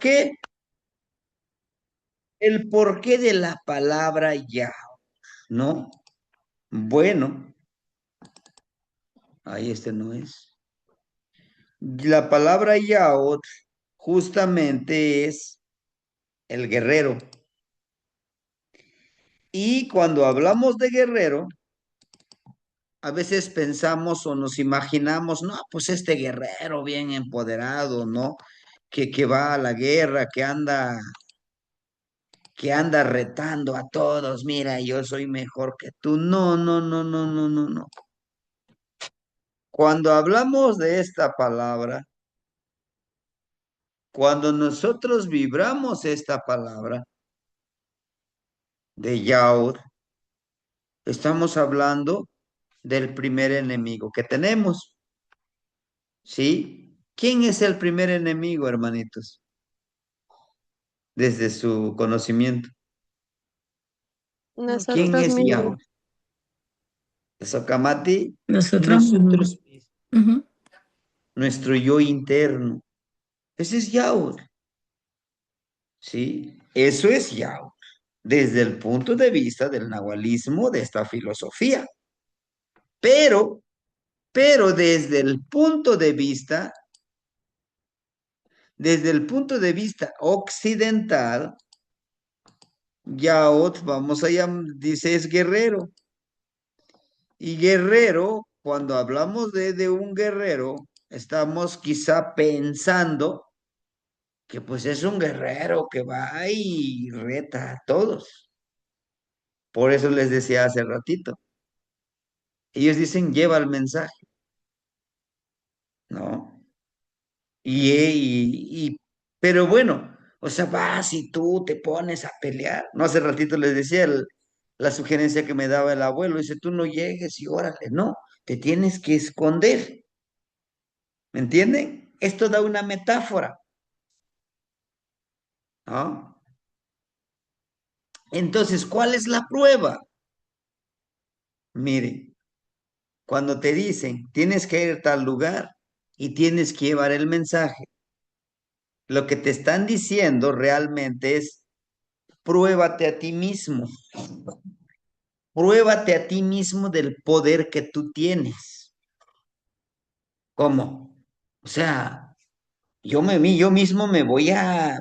qué, el porqué de la palabra ya, ¿no? Bueno, ahí este no es. La palabra Yaot justamente es el guerrero. Y cuando hablamos de guerrero, a veces pensamos o nos imaginamos, no, pues este guerrero bien empoderado, ¿no? Que va a la guerra, que anda retando a todos, mira, yo soy mejor que tú. No, no, no, no, no, no, no. Cuando hablamos de esta palabra, cuando nosotros vibramos esta palabra de Yahud, estamos hablando del primer enemigo que tenemos, ¿sí? ¿Quién es el primer enemigo, hermanitos? Desde su conocimiento. ¿Quién Nosotros es mismos. Yahud? Sokamati, Nosotros mismos. nosotros mismos, Ujú. nuestro yo interno. Ese es Yahud, ¿sí? Eso es Yahud, desde el punto de vista del nahualismo de esta filosofía. Pero, pero desde el punto de vista occidental, Yahud, vamos allá, dice es guerrero. Y guerrero, cuando hablamos de un guerrero, estamos quizá pensando que pues es un guerrero que va y reta a todos. Por eso les decía hace ratito. Ellos dicen lleva el mensaje, ¿no? Pero bueno, o sea, vas y tú te pones a pelear. No, hace ratito les decía la sugerencia que me daba el abuelo, dice, tú no llegues y órale, no, te tienes que esconder, ¿me entienden? Esto da una metáfora, ¿no? Entonces, ¿cuál es la prueba? Mire, cuando te dicen, tienes que ir a tal lugar y tienes que llevar el mensaje, lo que te están diciendo realmente es, pruébate a ti mismo. Pruébate a ti mismo del poder que tú tienes. ¿Cómo? O sea, yo mismo me voy a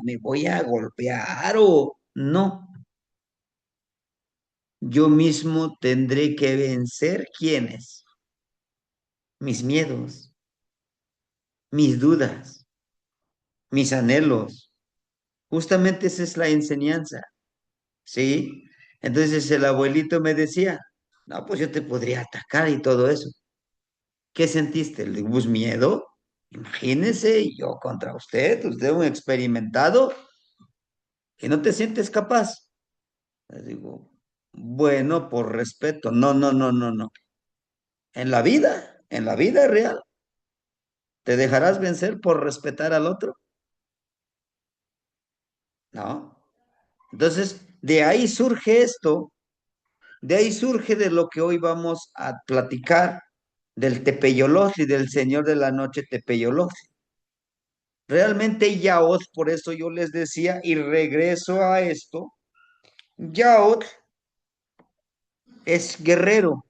golpear o no. Yo mismo tendré que vencer quiénes, mis miedos, mis dudas, mis anhelos. Justamente esa es la enseñanza, ¿sí? Entonces el abuelito me decía, no, pues yo te podría atacar y todo eso. ¿Qué sentiste? ¿Le digo, pues miedo? Imagínese, yo contra usted un experimentado, y no te sientes capaz. Le digo, bueno, por respeto. No, no, no, no, no. En la vida real, ¿te dejarás vencer por respetar al otro? No. Entonces, de ahí surge esto, de ahí surge de lo que hoy vamos a platicar, del Tepeyolotl y del Señor de la Noche Tepeyolotl. Realmente Yaot, por eso yo les decía, y regreso a esto, Yaot es guerrero,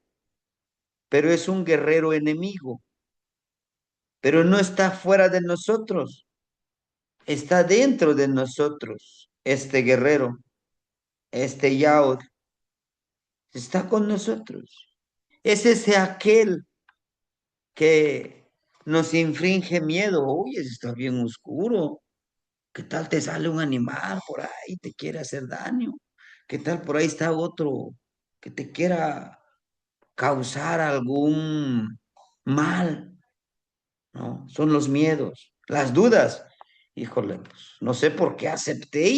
pero es un guerrero enemigo, pero no está fuera de nosotros, está dentro de nosotros. Este guerrero, este Yaot, está con nosotros. Es ese aquel que nos infringe miedo. Oye, está bien oscuro. ¿Qué tal te sale un animal por ahí y te quiere hacer daño? ¿Qué tal por ahí está otro que te quiera causar algún mal? ¿No? Son los miedos, las dudas. Híjole, pues no sé por qué acepté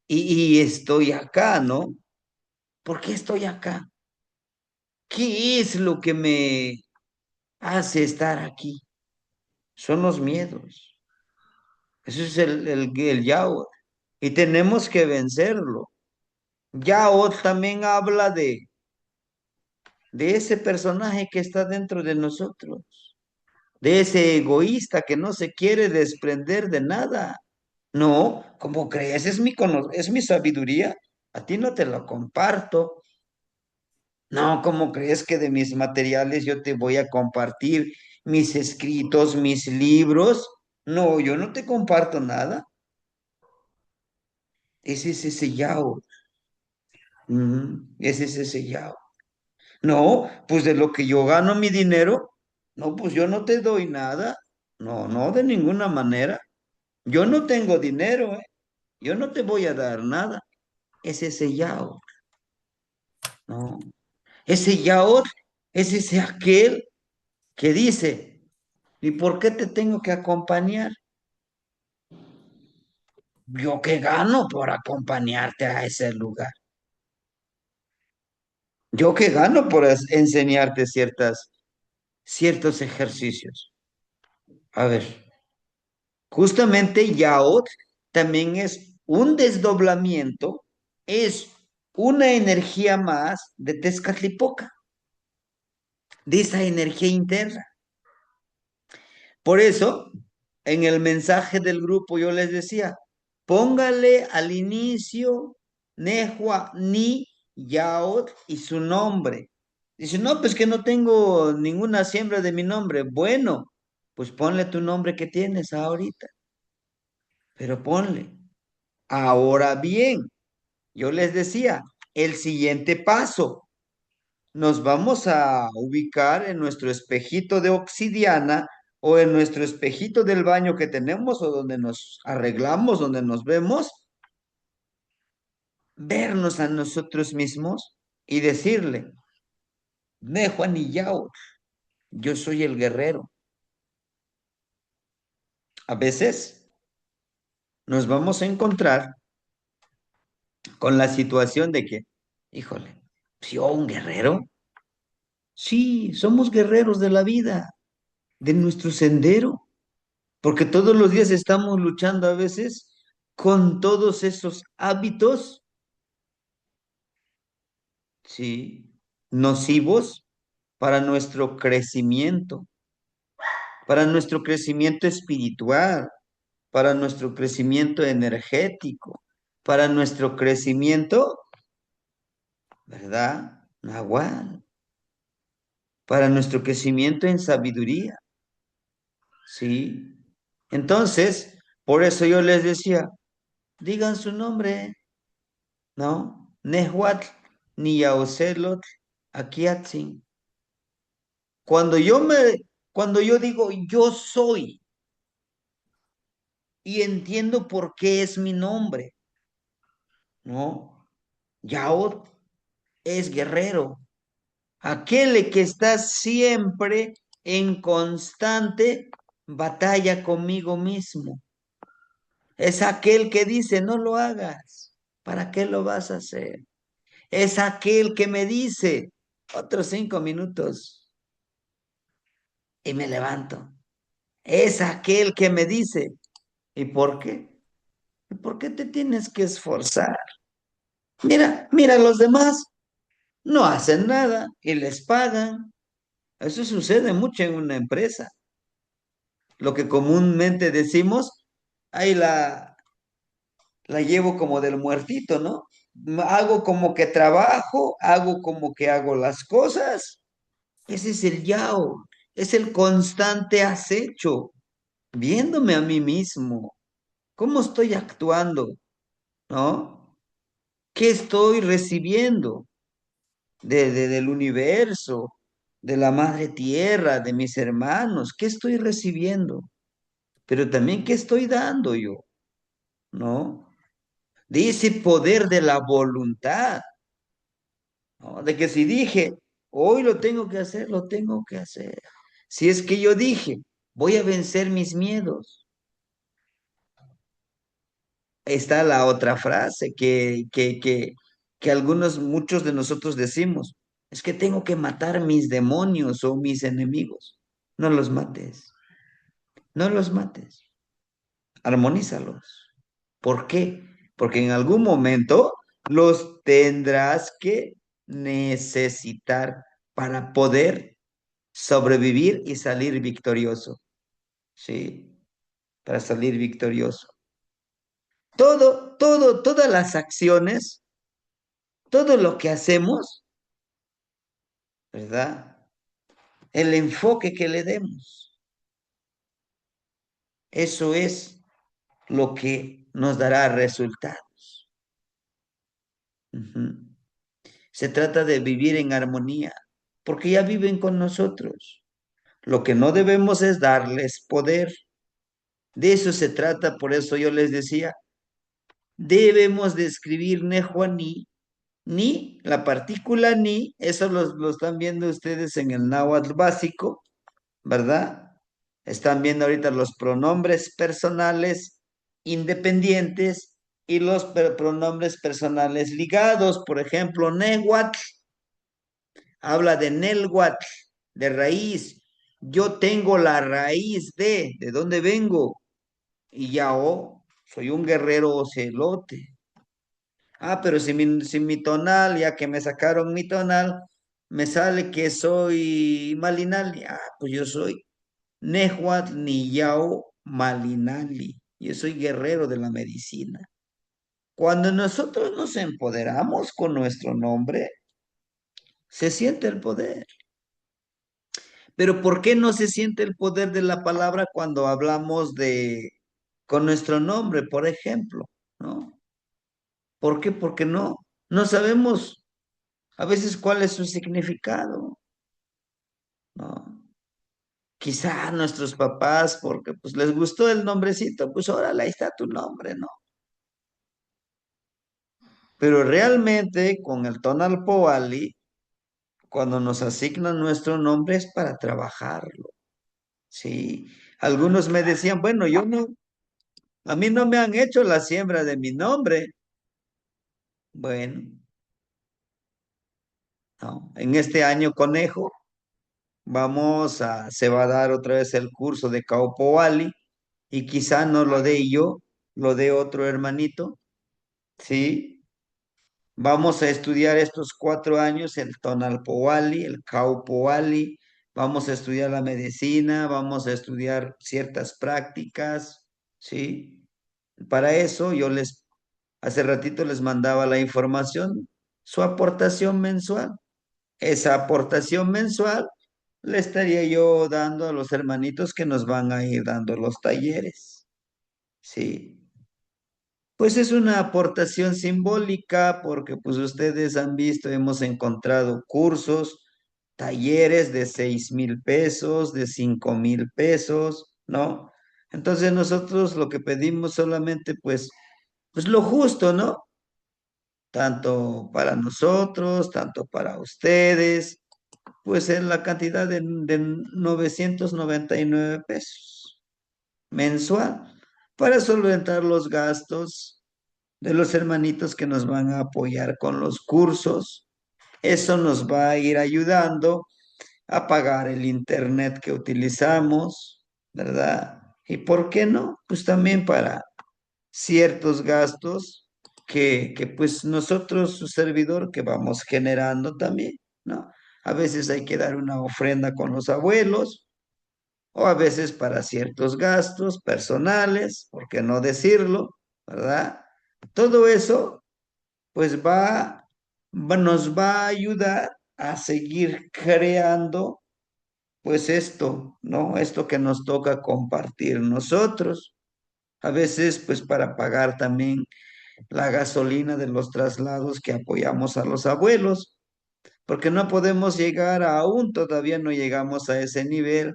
y estoy acá, ¿no? ¿Por qué estoy acá? ¿Qué es lo que me hace estar aquí? Son los miedos. Eso es el Yahweh. Y tenemos que vencerlo. Yahweh también habla de ese personaje que está dentro de nosotros, de ese egoísta que no se quiere desprender de nada. No, ¿cómo crees? Es mi sabiduría. A ti no te lo comparto. No, ¿cómo crees que de mis materiales yo te voy a compartir mis escritos, mis libros? No, yo no te comparto nada. Ese es ese Yao. Ese es ese Yao. No, pues de lo que yo gano mi dinero, no, pues yo no te doy nada. No, no, de ninguna manera. Yo no tengo dinero, ¿eh? Yo no te voy a dar nada. Es ese Yao, ¿no? Ese Yao es ese aquel que dice, ¿y por qué te tengo que acompañar? ¿Yo qué gano por acompañarte a ese lugar? ¿Yo qué gano por enseñarte ciertos ejercicios? A ver, justamente Yaot también es un desdoblamiento, es una energía más de Tezcatlipoca, de esa energía interna. Por eso, en el mensaje del grupo yo les decía, póngale al inicio Nehua Ni Yaot y su nombre. Dice, no, pues que no tengo ninguna siembra de mi nombre. Bueno, pues ponle tu nombre que tienes ahorita, pero ponle. Ahora bien, yo les decía, el siguiente paso, nos vamos a ubicar en nuestro espejito de obsidiana o en nuestro espejito del baño que tenemos o donde nos arreglamos, donde nos vemos, vernos a nosotros mismos y decirle, me Juan y Yao, yo soy el guerrero. A veces nos vamos a encontrar con la situación de que, híjole, si yo un guerrero, sí, somos guerreros de la vida, de nuestro sendero. Porque todos los días estamos luchando a veces con todos esos hábitos, sí, nocivos para para nuestro crecimiento espiritual, para nuestro crecimiento energético, para nuestro crecimiento, ¿verdad? Nahual, para nuestro crecimiento en sabiduría, sí. Entonces, por eso yo les decía, digan su nombre. ¿No? Nehuatl, ni Yaocelotl, Aquiatzin. Cuando yo me, cuando yo digo yo soy y entiendo por qué es mi nombre, ¿no? Yaot es guerrero, aquel que está siempre en constante batalla conmigo mismo. Es aquel que dice, no lo hagas, ¿para qué lo vas a hacer? Es aquel que me dice, otros 5 minutos y me levanto. Es aquel que me dice, ¿y por qué? ¿Y por qué te tienes que esforzar? Mira, mira, los demás no hacen nada y les pagan. Eso sucede mucho en una empresa. Lo que comúnmente decimos, ahí la llevo como del muertito, ¿no? Hago como que trabajo, hago como que hago las cosas. Ese es el yao, es el constante acecho, viéndome a mí mismo. ¿Cómo estoy actuando? ¿No? ¿Qué estoy recibiendo del universo, de la madre tierra, de mis hermanos? ¿Qué estoy recibiendo? Pero también, ¿qué estoy dando yo? ¿No? De ese poder de la voluntad, ¿no? De que si dije, hoy lo tengo que hacer, lo tengo que hacer. Si es que yo dije, voy a vencer mis miedos. Está la otra frase que muchos de nosotros decimos, es que tengo que matar mis demonios o mis enemigos. No los mates, no los mates, armonízalos. ¿Por qué? Porque en algún momento los tendrás que necesitar para poder sobrevivir y salir victorioso. Sí, para salir victorioso. todas las acciones, todo lo que hacemos, ¿verdad? El enfoque que le demos, eso es lo que nos dará resultados. Ujú. Se trata de vivir en armonía, porque ya viven con nosotros. Lo que no debemos es darles poder. De eso se trata, por eso yo les decía, debemos de escribir Nehuaní, ni, la partícula ni, eso lo están viendo ustedes en el náhuatl básico, ¿verdad? Están viendo ahorita los pronombres personales independientes y los pronombres personales ligados. Por ejemplo, Nehuatl habla de Nelhuatl, de raíz. Yo tengo la raíz ¿de dónde vengo? Y ya, oh, soy un guerrero ocelote. Ah, pero si mi tonal, ya que me sacaron mi tonal, me sale que soy Malinali. Ah, pues yo soy Nehuatl Niyao Malinali. Yo soy guerrero de la medicina. Cuando nosotros nos empoderamos con nuestro nombre, se siente el poder. Pero ¿por qué no se siente el poder de la palabra cuando hablamos con nuestro nombre, por ejemplo? ¿No? ¿Por qué? Porque no sabemos a veces cuál es su significado, ¿no? Quizá nuestros papás, porque pues les gustó el nombrecito, pues órale, ahí está tu nombre, ¿no? Pero realmente con el Tonal Poali, cuando nos asignan nuestro nombre es para trabajarlo, ¿sí? Algunos me decían, bueno, yo no, a mí no me han hecho la siembra de mi nombre. Bueno, no, en este año conejo se va a dar otra vez el curso de Kaupoali y quizá no lo dé yo, lo dé otro hermanito, ¿sí? Vamos a estudiar estos 4 años el Tonalpoali, el Caupoali, vamos a estudiar la medicina, vamos a estudiar ciertas prácticas, ¿sí? Para eso hace ratito les mandaba la información, su aportación mensual. Esa aportación mensual le estaría yo dando a los hermanitos que nos van a ir dando los talleres, ¿sí? Pues es una aportación simbólica porque pues ustedes han visto, hemos encontrado cursos, talleres de 6,000 pesos, de 5,000 pesos, ¿no? Entonces nosotros lo que pedimos solamente pues lo justo, ¿no? Tanto para nosotros, tanto para ustedes, pues en la cantidad de 999 pesos mensual para solventar los gastos de los hermanitos que nos van a apoyar con los cursos. Eso nos va a ir ayudando a pagar el internet que utilizamos, ¿verdad? ¿Y por qué no? Pues también para ciertos gastos que pues nosotros, su servidor, que vamos generando también, ¿no? A veces hay que dar una ofrenda con los abuelos o a veces para ciertos gastos personales, ¿por qué no decirlo? ¿Verdad? Todo eso pues nos va a ayudar a seguir creando, pues esto, ¿no? Esto que nos toca compartir nosotros. A veces, pues para pagar también la gasolina de los traslados que apoyamos a los abuelos, porque no podemos llegar aún, todavía no llegamos a ese nivel,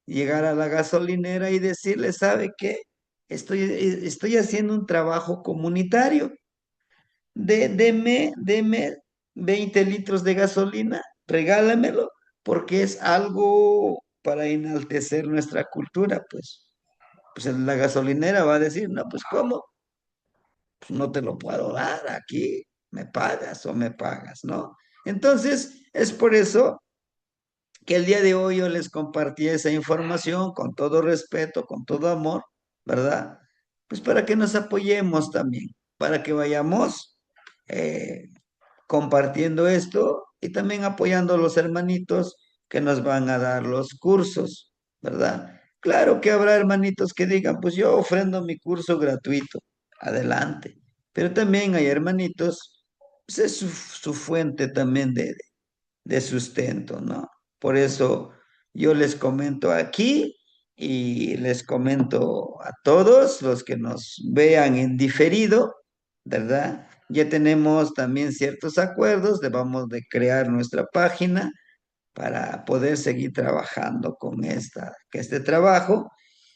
llegar a la gasolinera y decirle, ¿sabe qué? Estoy haciendo un trabajo comunitario. Deme 20 litros de gasolina, regálamelo, porque es algo para enaltecer nuestra cultura, pues. Pues la gasolinera va a decir, no, pues ¿cómo? Pues no te lo puedo dar aquí, me pagas o me pagas, ¿no? Entonces, es por eso que el día de hoy yo les compartí esa información con todo respeto, con todo amor, ¿verdad? Pues para que nos apoyemos también, para que vayamos eh, compartiendo esto y también apoyando a los hermanitos que nos van a dar los cursos, ¿verdad? Claro que habrá hermanitos que digan, pues yo ofrendo mi curso gratuito. adelante. Pero también hay hermanitos, pues es su fuente también de sustento, ¿no? Por eso yo les comento aquí y les comento a todos los que nos vean en diferido, ¿verdad? Ya tenemos también ciertos acuerdos, debamos de crear nuestra página para poder seguir trabajando con este trabajo,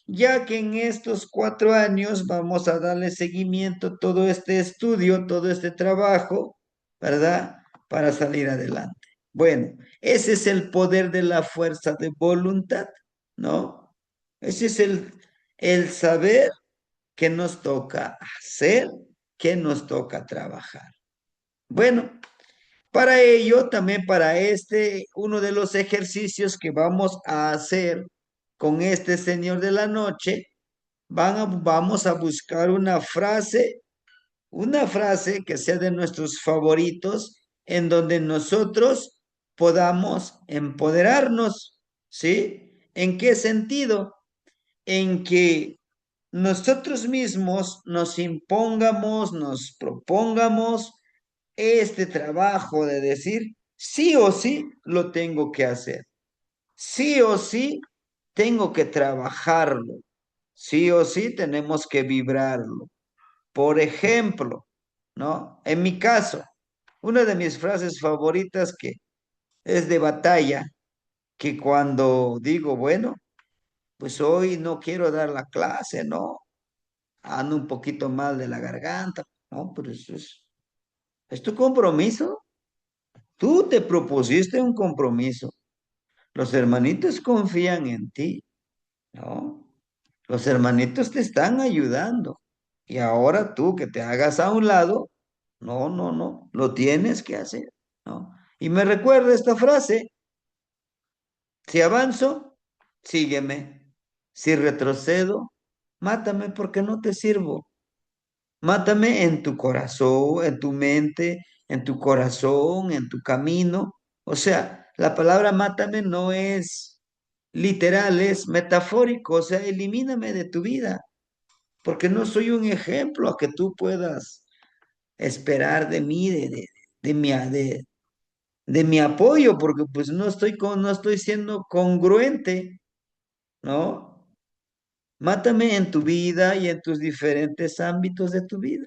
ya que en estos 4 años vamos a darle seguimiento a todo este estudio, todo este trabajo, ¿verdad? Para salir adelante. Bueno, ese es el poder de la fuerza de voluntad, ¿no? Ese es el saber que nos toca hacer, que nos toca trabajar. Bueno, para ello, también para uno de los ejercicios que vamos a hacer con este Señor de la Noche, vamos a buscar una frase que sea de nuestros favoritos, en donde nosotros podamos empoderarnos, ¿sí? ¿En qué sentido? En que nosotros mismos nos impongamos, nos propongamos este trabajo de decir, sí o sí lo tengo que hacer, sí o sí tengo que trabajarlo, sí o sí tenemos que vibrarlo. Por ejemplo, ¿no? En mi caso, una de mis frases favoritas que es de batalla, que cuando digo, bueno, pues hoy no quiero dar la clase, ¿no? Ando un poquito mal de la garganta, ¿no? Pero eso es tu compromiso. Tú te propusiste un compromiso. Los hermanitos confían en ti, ¿no? Los hermanitos te están ayudando. Y ahora tú que te hagas a un lado, no, no, no, lo tienes que hacer, ¿no? Y me recuerda esta frase, si avanzo, sígueme. Si retrocedo, mátame porque no te sirvo. Mátame en tu corazón, en tu mente, en tu corazón, en tu camino. O sea, la palabra mátame no es literal, es metafórico. O sea, elimíname de tu vida, porque no soy un ejemplo a que tú puedas esperar de mí, de mi apoyo, porque pues no estoy siendo congruente, ¿no? Mátame en tu vida y en tus diferentes ámbitos de tu vida.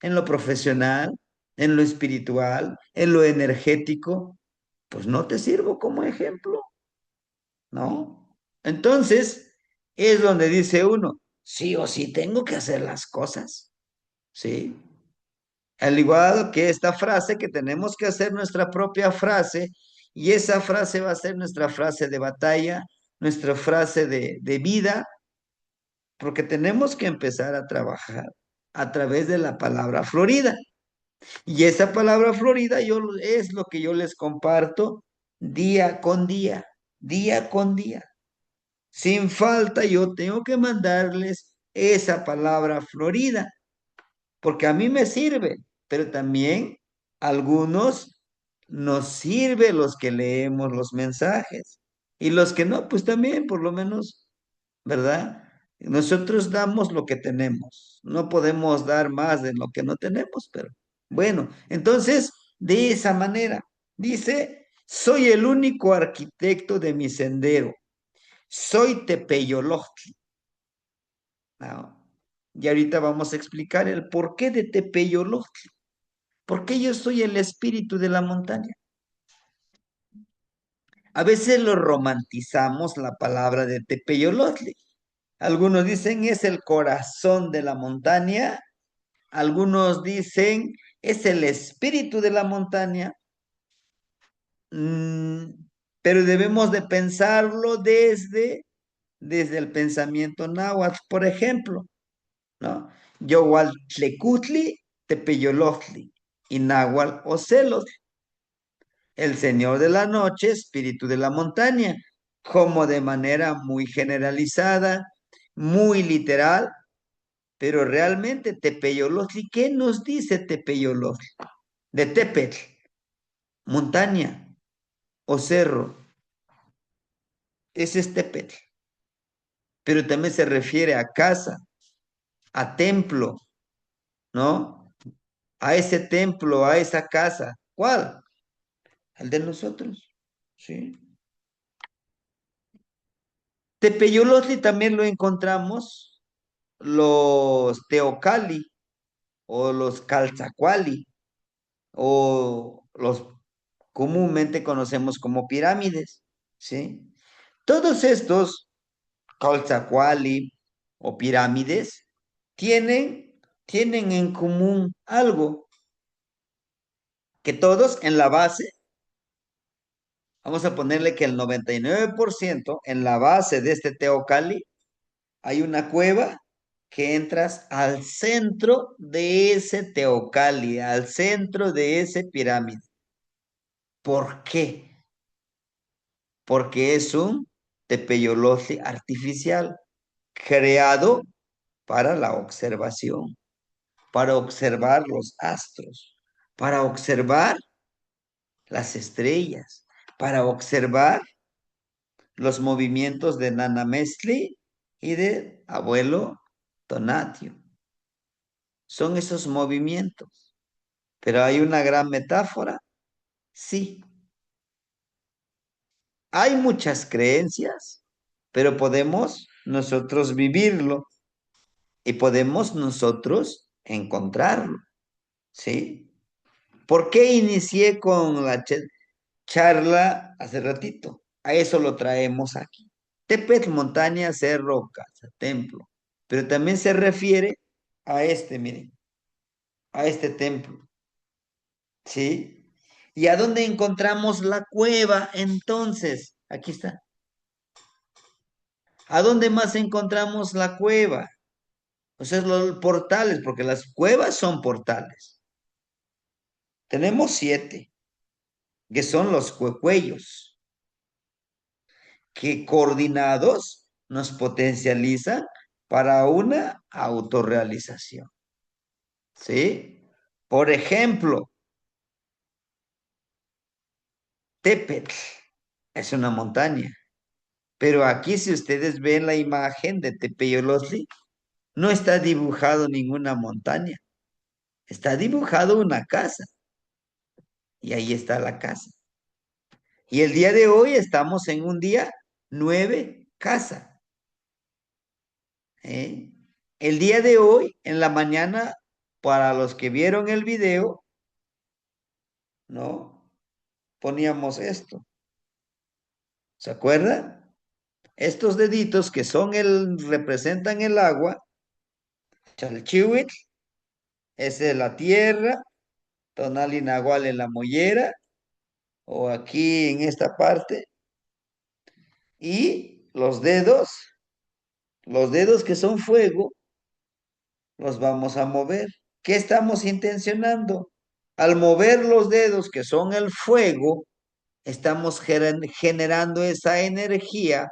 En lo profesional, en lo espiritual, en lo energético, pues no te sirvo como ejemplo, ¿no? Entonces, es donde dice uno, sí o sí tengo que hacer las cosas, ¿sí? Al igual que esta frase, que tenemos que hacer nuestra propia frase, y esa frase va a ser nuestra frase de batalla, nuestra frase de vida, porque tenemos que empezar a trabajar a través de la palabra florida. Y esa palabra florida es lo que yo les comparto día con día. Sin falta yo tengo que mandarles esa palabra florida, porque a mí me sirve, pero también a algunos nos sirve los que leemos los mensajes. Y los que no, pues también, por lo menos, ¿verdad? Nosotros damos lo que tenemos, no podemos dar más de lo que no tenemos, pero bueno, entonces, de esa manera, dice, soy el único arquitecto de mi sendero, soy Tepeyolojtli, ¿no? Y ahorita vamos a explicar el porqué de Tepeyolojtli, porque yo soy el espíritu de la montaña. A veces lo romantizamos la palabra de Tepeyolojtli. Algunos dicen es el corazón de la montaña, algunos dicen es el espíritu de la montaña, mm, pero debemos de pensarlo desde el pensamiento náhuatl, por ejemplo, ¿no? Yohualtlecutli, tepeyolotli, y náhuatl ocelotl, el señor de la noche, espíritu de la montaña, como de manera muy generalizada, muy literal, pero realmente Tepeyolotli, ¿qué nos dice Tepeyolotli? De Tepetl, montaña o cerro, ese es Tepetl, pero también se refiere a casa, a templo, ¿no? A ese templo, a esa casa. ¿Cuál? El de nosotros, ¿sí? Tepeyolotli también lo encontramos los Teocalli o los Calzacuali o los comúnmente conocemos como pirámides, ¿sí? Todos estos Calzacuali o pirámides tienen en común algo, que todos en la base, vamos a ponerle que el 99% en la base de este Teocalli hay una cueva que entras al centro de ese Teocalli, al centro de ese pirámide. ¿Por qué? Porque es un tepeyolotli artificial creado para la observación, para observar los astros, para observar las estrellas, para observar los movimientos de Nana Mestli y de abuelo Tonatio. Son esos movimientos. Pero hay una gran metáfora, sí. Hay muchas creencias, pero podemos nosotros vivirlo y podemos nosotros encontrarlo, ¿sí? ¿Por qué inicié con la charla hace ratito? A eso lo traemos aquí. Tepetl, montaña, cerro, casa, templo. Pero también se refiere a este, miren, a este templo, ¿sí? ¿Y a dónde encontramos la cueva entonces? Aquí está. ¿A dónde más encontramos la cueva? O sea, los portales, porque las cuevas son portales. Tenemos 7, que son los cuellos, que coordinados nos potencializan para una autorrealización. ¿Sí? Por ejemplo, Tepetl es una montaña, pero aquí si ustedes ven la imagen de Tepeyolotli, no está dibujado ninguna montaña, está dibujado una casa y ahí está la casa. Y el día de hoy estamos en un día 9 casa. ¿Eh? El día de hoy, en la mañana, para los que vieron el video, ¿no? Poníamos esto. ¿Se acuerdan? Estos deditos que son representan el agua, Chalchihuitl, esa es la tierra, Tonali Nahual en la mollera, o aquí en esta parte, y los dedos que son fuego, los vamos a mover. ¿Qué estamos intencionando? Al mover los dedos que son el fuego, estamos generando esa energía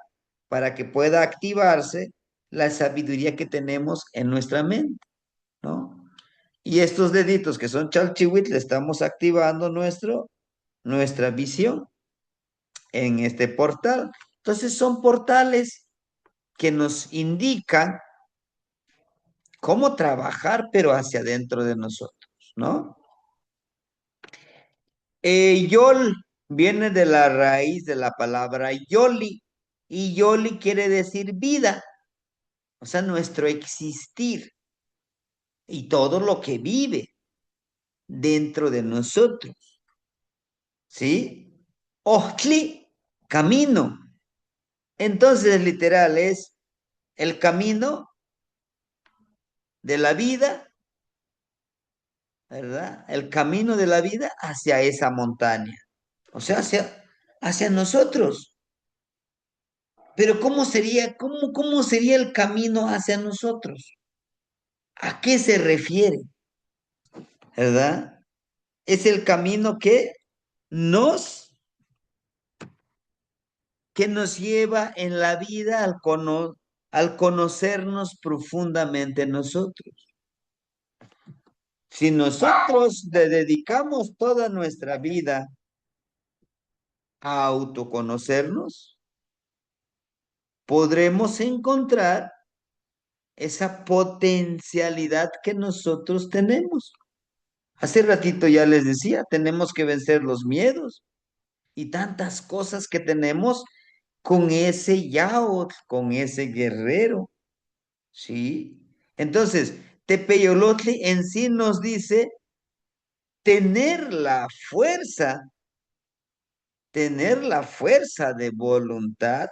para que pueda activarse la sabiduría que tenemos en nuestra mente, ¿no? Y estos deditos que son chalchihuit, le estamos activando nuestra visión en este portal. Entonces son portales que nos indican cómo trabajar, pero hacia adentro de nosotros, ¿no? Yol viene de la raíz de la palabra yoli, y yoli quiere decir vida, o sea, nuestro existir y todo lo que vive dentro de nosotros, ¿sí? Ohtli, camino. Entonces, literal, es el camino de la vida, ¿verdad? El camino de la vida hacia esa montaña, o sea, hacia nosotros. Pero cómo sería el camino hacia nosotros? ¿A qué se refiere? ¿Verdad? Es el camino nos, que nos lleva en la vida al conocernos profundamente nosotros. Si nosotros le dedicamos toda nuestra vida a autoconocernos, podremos encontrar esa potencialidad que nosotros tenemos. Hace ratito ya les decía, tenemos que vencer los miedos y tantas cosas que tenemos con ese yaot, con ese guerrero, ¿sí? Entonces, Tepeyolotli en sí nos dice fuerza, tener la fuerza de voluntad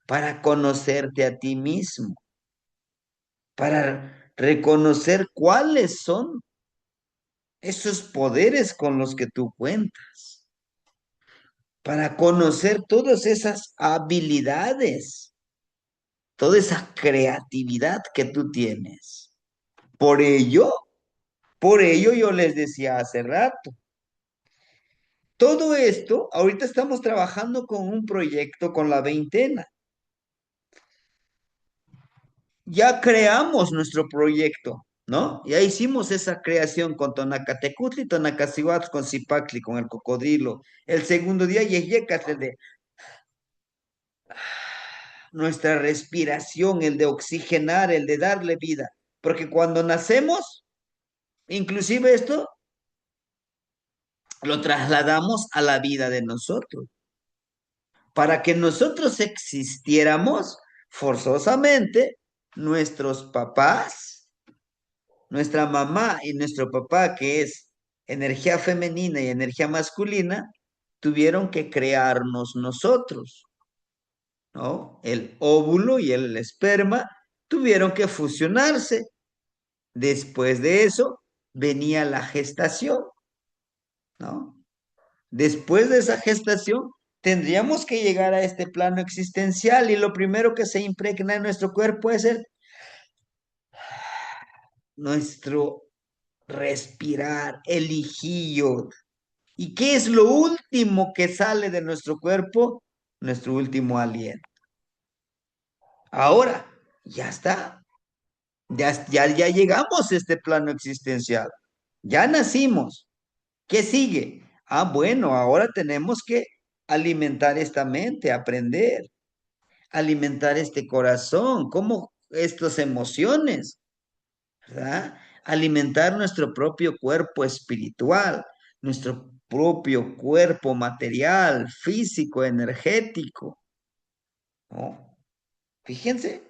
para conocerte a ti mismo, para reconocer cuáles son esos poderes con los que tú cuentas, para conocer todas esas habilidades, toda esa creatividad que tú tienes. Por ello, por ello yo les decía hace rato, todo esto, ahorita estamos trabajando con un proyecto con la veintena. Ya creamos nuestro proyecto, ¿no? Ya hicimos esa creación con Tonacatecutli, Tonacacihuatl, con Zipacli, con el cocodrilo. El segundo día, Yeyecatl, el de nuestra respiración, el de oxigenar, el de darle vida. Porque cuando nacemos, inclusive esto lo trasladamos a la vida de nosotros. Para que nosotros existiéramos, forzosamente, nuestros papás, nuestra mamá y nuestro papá, que es energía femenina y energía masculina, tuvieron que crearnos nosotros, ¿no? El óvulo y el esperma tuvieron que fusionarse. Después de eso venía la gestación, ¿no? Después de esa gestación tendríamos que llegar a este plano existencial y lo primero que se impregna en nuestro cuerpo es nuestro respirar, el ijillo. ¿Y qué es lo último que sale de nuestro cuerpo? Nuestro último aliento. Ahora, ya está. Ya llegamos a este plano existencial. Ya nacimos. ¿Qué sigue? Ah, bueno, ahora tenemos que alimentar esta mente, aprender, alimentar este corazón, cómo estas emociones, ¿verdad? Alimentar nuestro propio cuerpo espiritual, nuestro propio cuerpo material, físico, energético, ¿no? Fíjense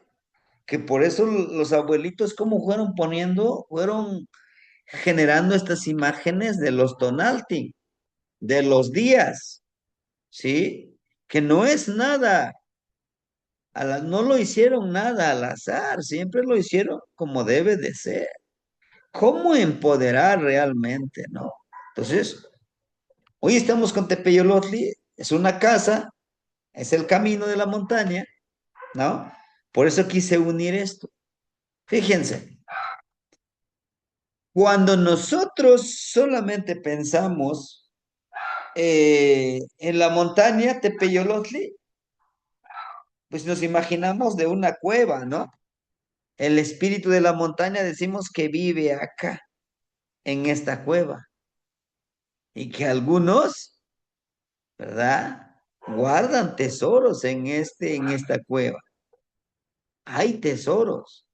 que por eso los abuelitos, como fueron generando estas imágenes de los tonalti, de los días, ¿sí? Que no es nada, no lo hicieron nada al azar, siempre lo hicieron como debe de ser. ¿Cómo empoderar realmente, no? Entonces, hoy estamos con Tepeyolotli, es una casa, es el camino de la montaña, ¿no? Por eso quise unir esto. Fíjense, cuando nosotros solamente pensamos en la montaña Tepeyolotli, pues nos imaginamos de una cueva, ¿no? El espíritu de la montaña decimos que vive acá, en esta cueva, y que algunos, ¿verdad? Guardan tesoros en esta cueva. Hay tesoros,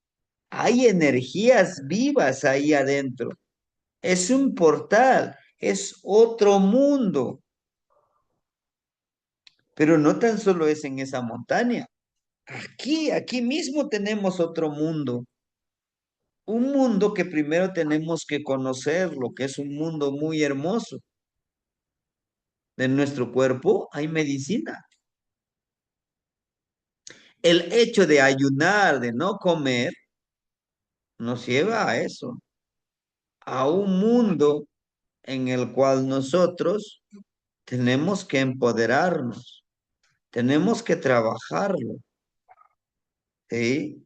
hay energías vivas ahí adentro. Es un portal, es otro mundo, pero no tan solo es en esa montaña. Aquí mismo tenemos otro mundo. Un mundo que primero tenemos que conocer, lo que es un mundo muy hermoso. En nuestro cuerpo hay medicina. El hecho de ayunar, de no comer, nos lleva a eso, a un mundo en el cual nosotros tenemos que empoderarnos, tenemos que trabajarlo, ¿sí?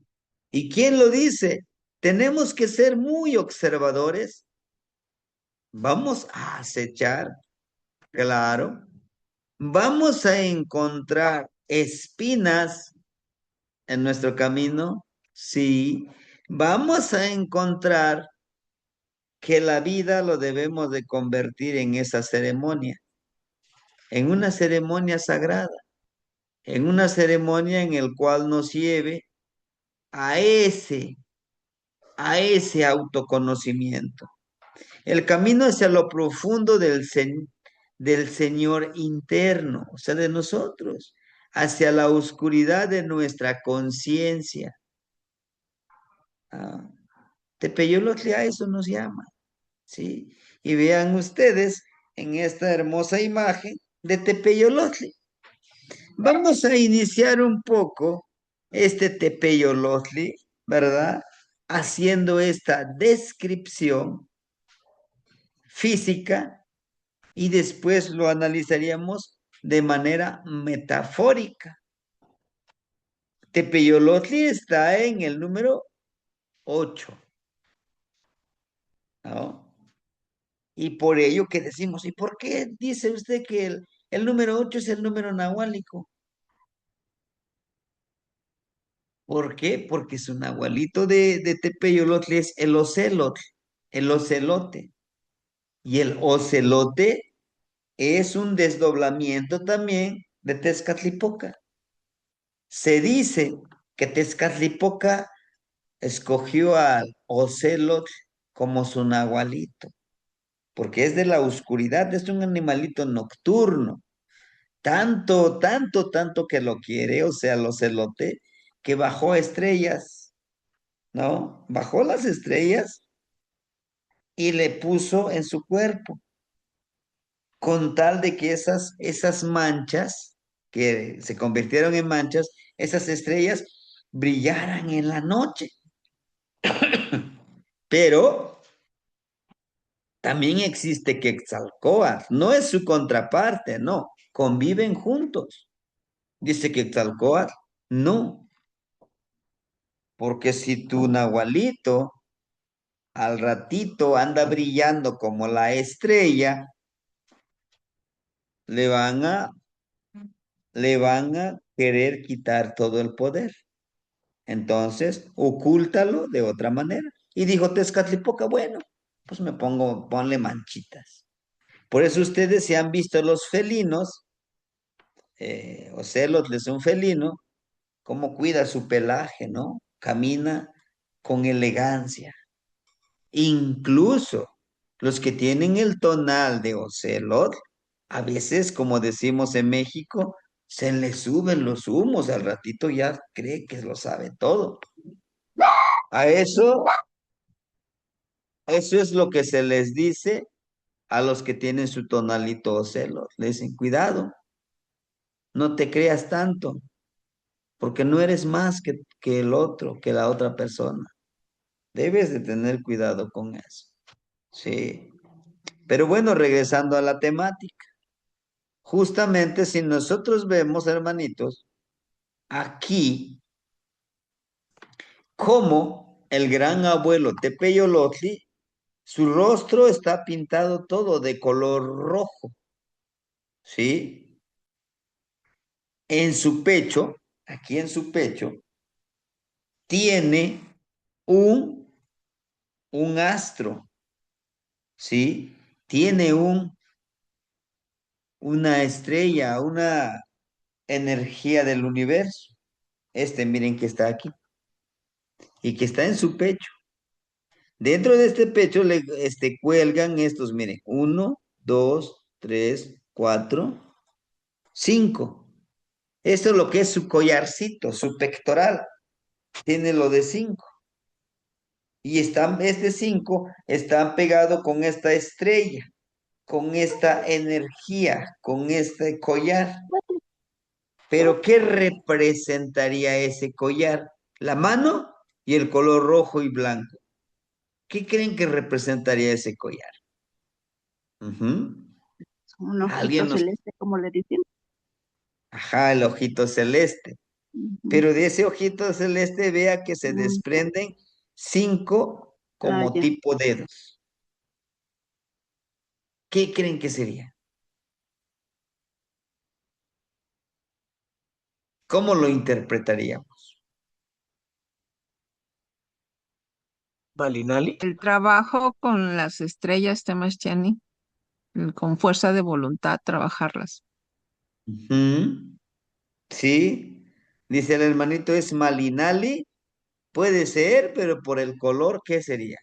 ¿Y quién lo dice? Tenemos que ser muy observadores. Vamos a acechar, claro. Vamos a encontrar espinas en nuestro camino, sí. Vamos a encontrar que la vida lo debemos de convertir en esa ceremonia, en una ceremonia sagrada, en una ceremonia en el cual nos lleve a ese, a ese autoconocimiento. El camino hacia lo profundo del Señor interno, o sea, de nosotros, hacia la oscuridad de nuestra conciencia. Ah, Tepeyolotli a eso nos llama, ¿sí? Y vean ustedes en esta hermosa imagen de Tepeyolotli. Vamos a iniciar un poco este Tepeyolotli, ¿verdad? Haciendo esta descripción física y después lo analizaríamos de manera metafórica. Tepeyolotli está en el número 8, ¿no? Y por ello que decimos, ¿y por qué dice usted que el número 8 es el número nahuálico? ¿Por qué? Porque su nahualito de Tepeyolotli es el ocelotl, el ocelote. Y el ocelote es un desdoblamiento también de Tezcatlipoca. Se dice que Tezcatlipoca escogió al ocelotl como su nahualito, porque es de la oscuridad, es un animalito nocturno. Tanto, tanto, tanto que lo quiere, o sea, el ocelote, que bajó estrellas, ¿no? Bajó las estrellas y le puso en su cuerpo, con tal de que esas manchas, que se convirtieron en manchas, esas estrellas brillaran en la noche. Pero también existe Quetzalcóatl, no es su contraparte, no, conviven juntos. Dice Quetzalcóatl, no, porque si tu nahualito al ratito anda brillando como la estrella, le van a, le van a querer quitar todo el poder. Entonces, ocúltalo de otra manera. Y dijo Tezcatlipoca, bueno, pues ponle manchitas. Por eso ustedes se han visto los felinos, Ocelot es un felino, cómo cuida su pelaje, ¿no? Camina con elegancia. Incluso los que tienen el tonal de Ocelot, a veces, como decimos en México, se les suben los humos, al ratito ya cree que lo sabe todo. A eso es lo que se les dice a los que tienen su tonalito Ocelot. Le dicen, cuidado, no te creas tanto, porque no eres más que el otro, que la otra persona. Debes de tener cuidado con eso. Sí. Pero bueno, regresando a la temática. Justamente si nosotros vemos, hermanitos, aquí cómo el gran abuelo Tepeyolotli, su rostro está pintado todo de color rojo, ¿sí? En su pecho, aquí en su pecho, tiene un, un astro, ¿sí? Tiene una estrella, una energía del universo. Miren que está aquí y que está en su pecho. Dentro de este pecho cuelgan estos, miren, uno, dos, tres, cuatro, cinco. Esto es lo que es su collarcito, su pectoral. Tiene lo de cinco. Y este cinco está pegado con esta estrella, con esta energía, con este collar. Pero ¿qué representaría ese collar? La mano y el color rojo y blanco. ¿Qué creen que representaría ese collar? Ujú. Un ojito Alguien nos... celeste, como le dicen. Ajá, el ojito celeste. Ujú. Pero de ese ojito celeste vea que se Mm, desprenden cinco como ya. tipo dedos. ¿Qué creen que sería? ¿Cómo lo interpretaríamos? Balinali. El trabajo con las estrellas, Temachtiani, con fuerza de voluntad, trabajarlas. Ujú. Sí, dice el hermanito es Malinali Puede ser, pero por el color, ¿qué sería?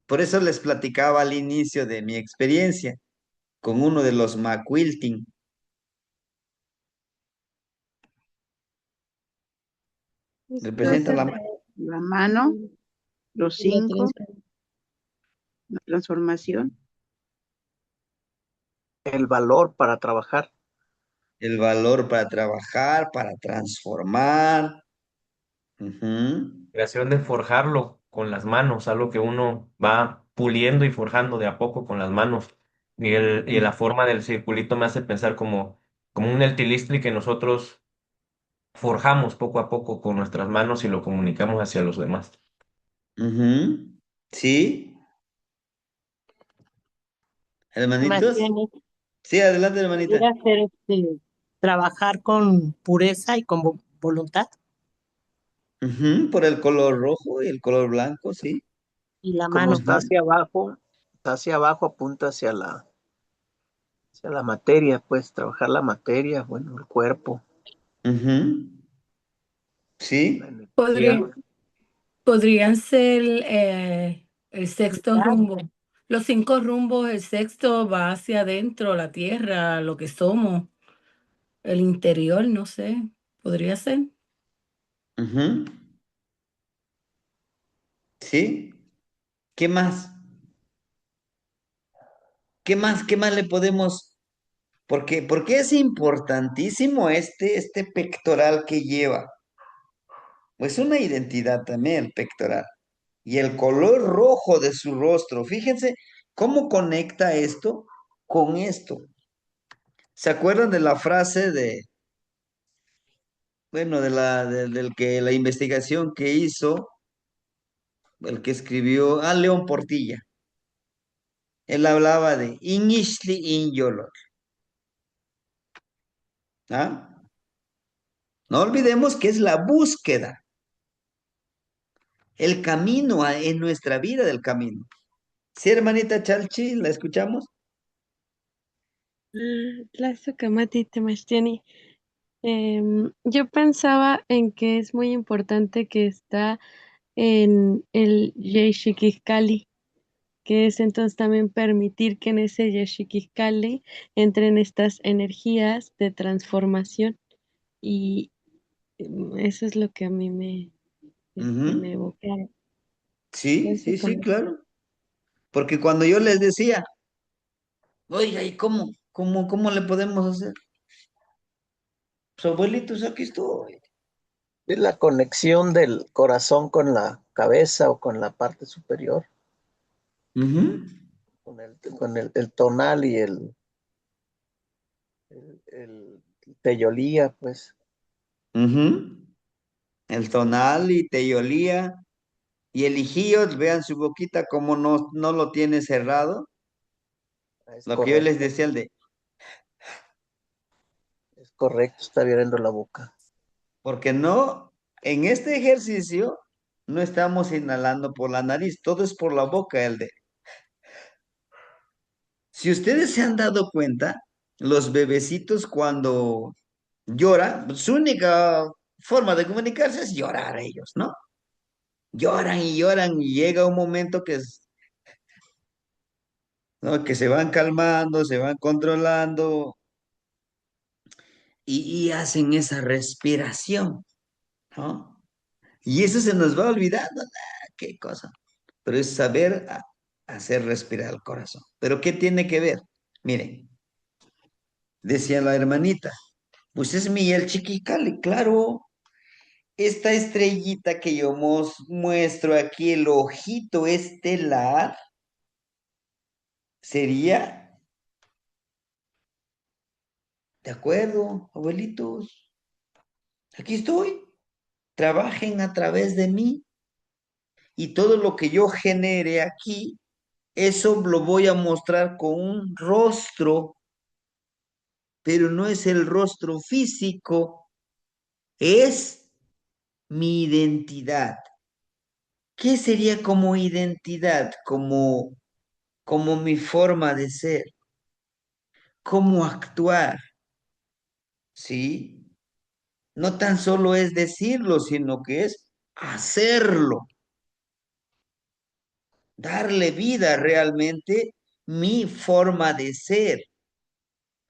Por eso les platicaba al inicio de mi experiencia con uno de los McQuilting. Representa la Entonces, mano. la mano, los La 5, la transformación. El valor para trabajar. El valor para trabajar, para transformar. Ujú, creación de forjarlo con las manos, algo que uno va puliendo y forjando de a poco con las manos. Y la forma del circulito me hace pensar como un eltilistri que nosotros forjamos poco a poco con nuestras manos y lo comunicamos hacia los demás. ujú. Sí, hermanitos. Sebastián, Sí, adelante, hermanita. pudiera ser trabajar con pureza y con voluntad. Ujú, por el color rojo y el color blanco, sí. Y la Como mano. Ujú, está hacia abajo, apunta hacia la materia, pues trabajar la materia, bueno, el cuerpo, ujú. la Sí. energía. Podría, podrían ser el sexto Claro. rumbo. Los cinco rumbos, el sexto va hacia adentro, la tierra, lo que somos, el interior, no sé, podría ser. Ujú, sí. ¿Qué más? ¿Qué más? ¿Qué más le podemos? Porque es importantísimo este pectoral que lleva. Pues una identidad también, el pectoral. Y el color rojo de su rostro. Fíjense cómo conecta esto con esto. ¿Se acuerdan de la frase bueno, del que la investigación que hizo, el que escribió, León Portilla? Él hablaba de Inishli Inyolot, ¿ah? No olvidemos que es la búsqueda, el camino en nuestra vida del camino. Sí, hermanita Chalchi, ¿la escuchamos? Tlazocamati Temachtiani. Yo pensaba en que es muy importante que está en el Yeshikikali, que es entonces también permitir que en ese Yeshikikali entren estas energías de transformación y eso es lo que a mí me Ujú. evoca. Sí, sí, sí, claro. Porque cuando yo les decía, oiga, ¿y cómo le podemos hacer? Pues abuelitos, aquí estoy. Es la conexión del corazón con la cabeza o con la parte superior, Ujú, el tonal y el teyolía, pues ujú. El tonal y teyolía y el ijío, vean su boquita como no lo tiene cerrado. es Lo que yo les correcto, decía, el de, es correcto, está abriendo la boca. porque no, en este ejercicio no estamos inhalando por la nariz, todo es por la boca, el de. Si ustedes se han dado cuenta, los bebecitos cuando lloran, su única forma de comunicarse es llorar a ellos, ¿no? Lloran y llega un momento ¿no? Que se van calmando, se van controlando y hacen esa respiración, ¿no? Y eso se nos va olvidando, qué cosa. Pero es saber hacer respirar el corazón. ¿Pero qué tiene que ver? Miren, decía la hermanita, pues es Miguel Chiquicali, claro. Esta estrellita que yo muestro aquí, el ojito estelar, sería, de acuerdo, abuelitos, aquí estoy, trabajen a través de mí y todo lo que yo genere aquí, eso lo voy a mostrar con un rostro, pero no es el rostro físico, es mi identidad. ¿Qué sería como identidad? Como mi forma de ser, cómo actuar, ¿sí? No tan solo es decirlo, sino que es hacerlo, darle vida realmente mi forma de ser.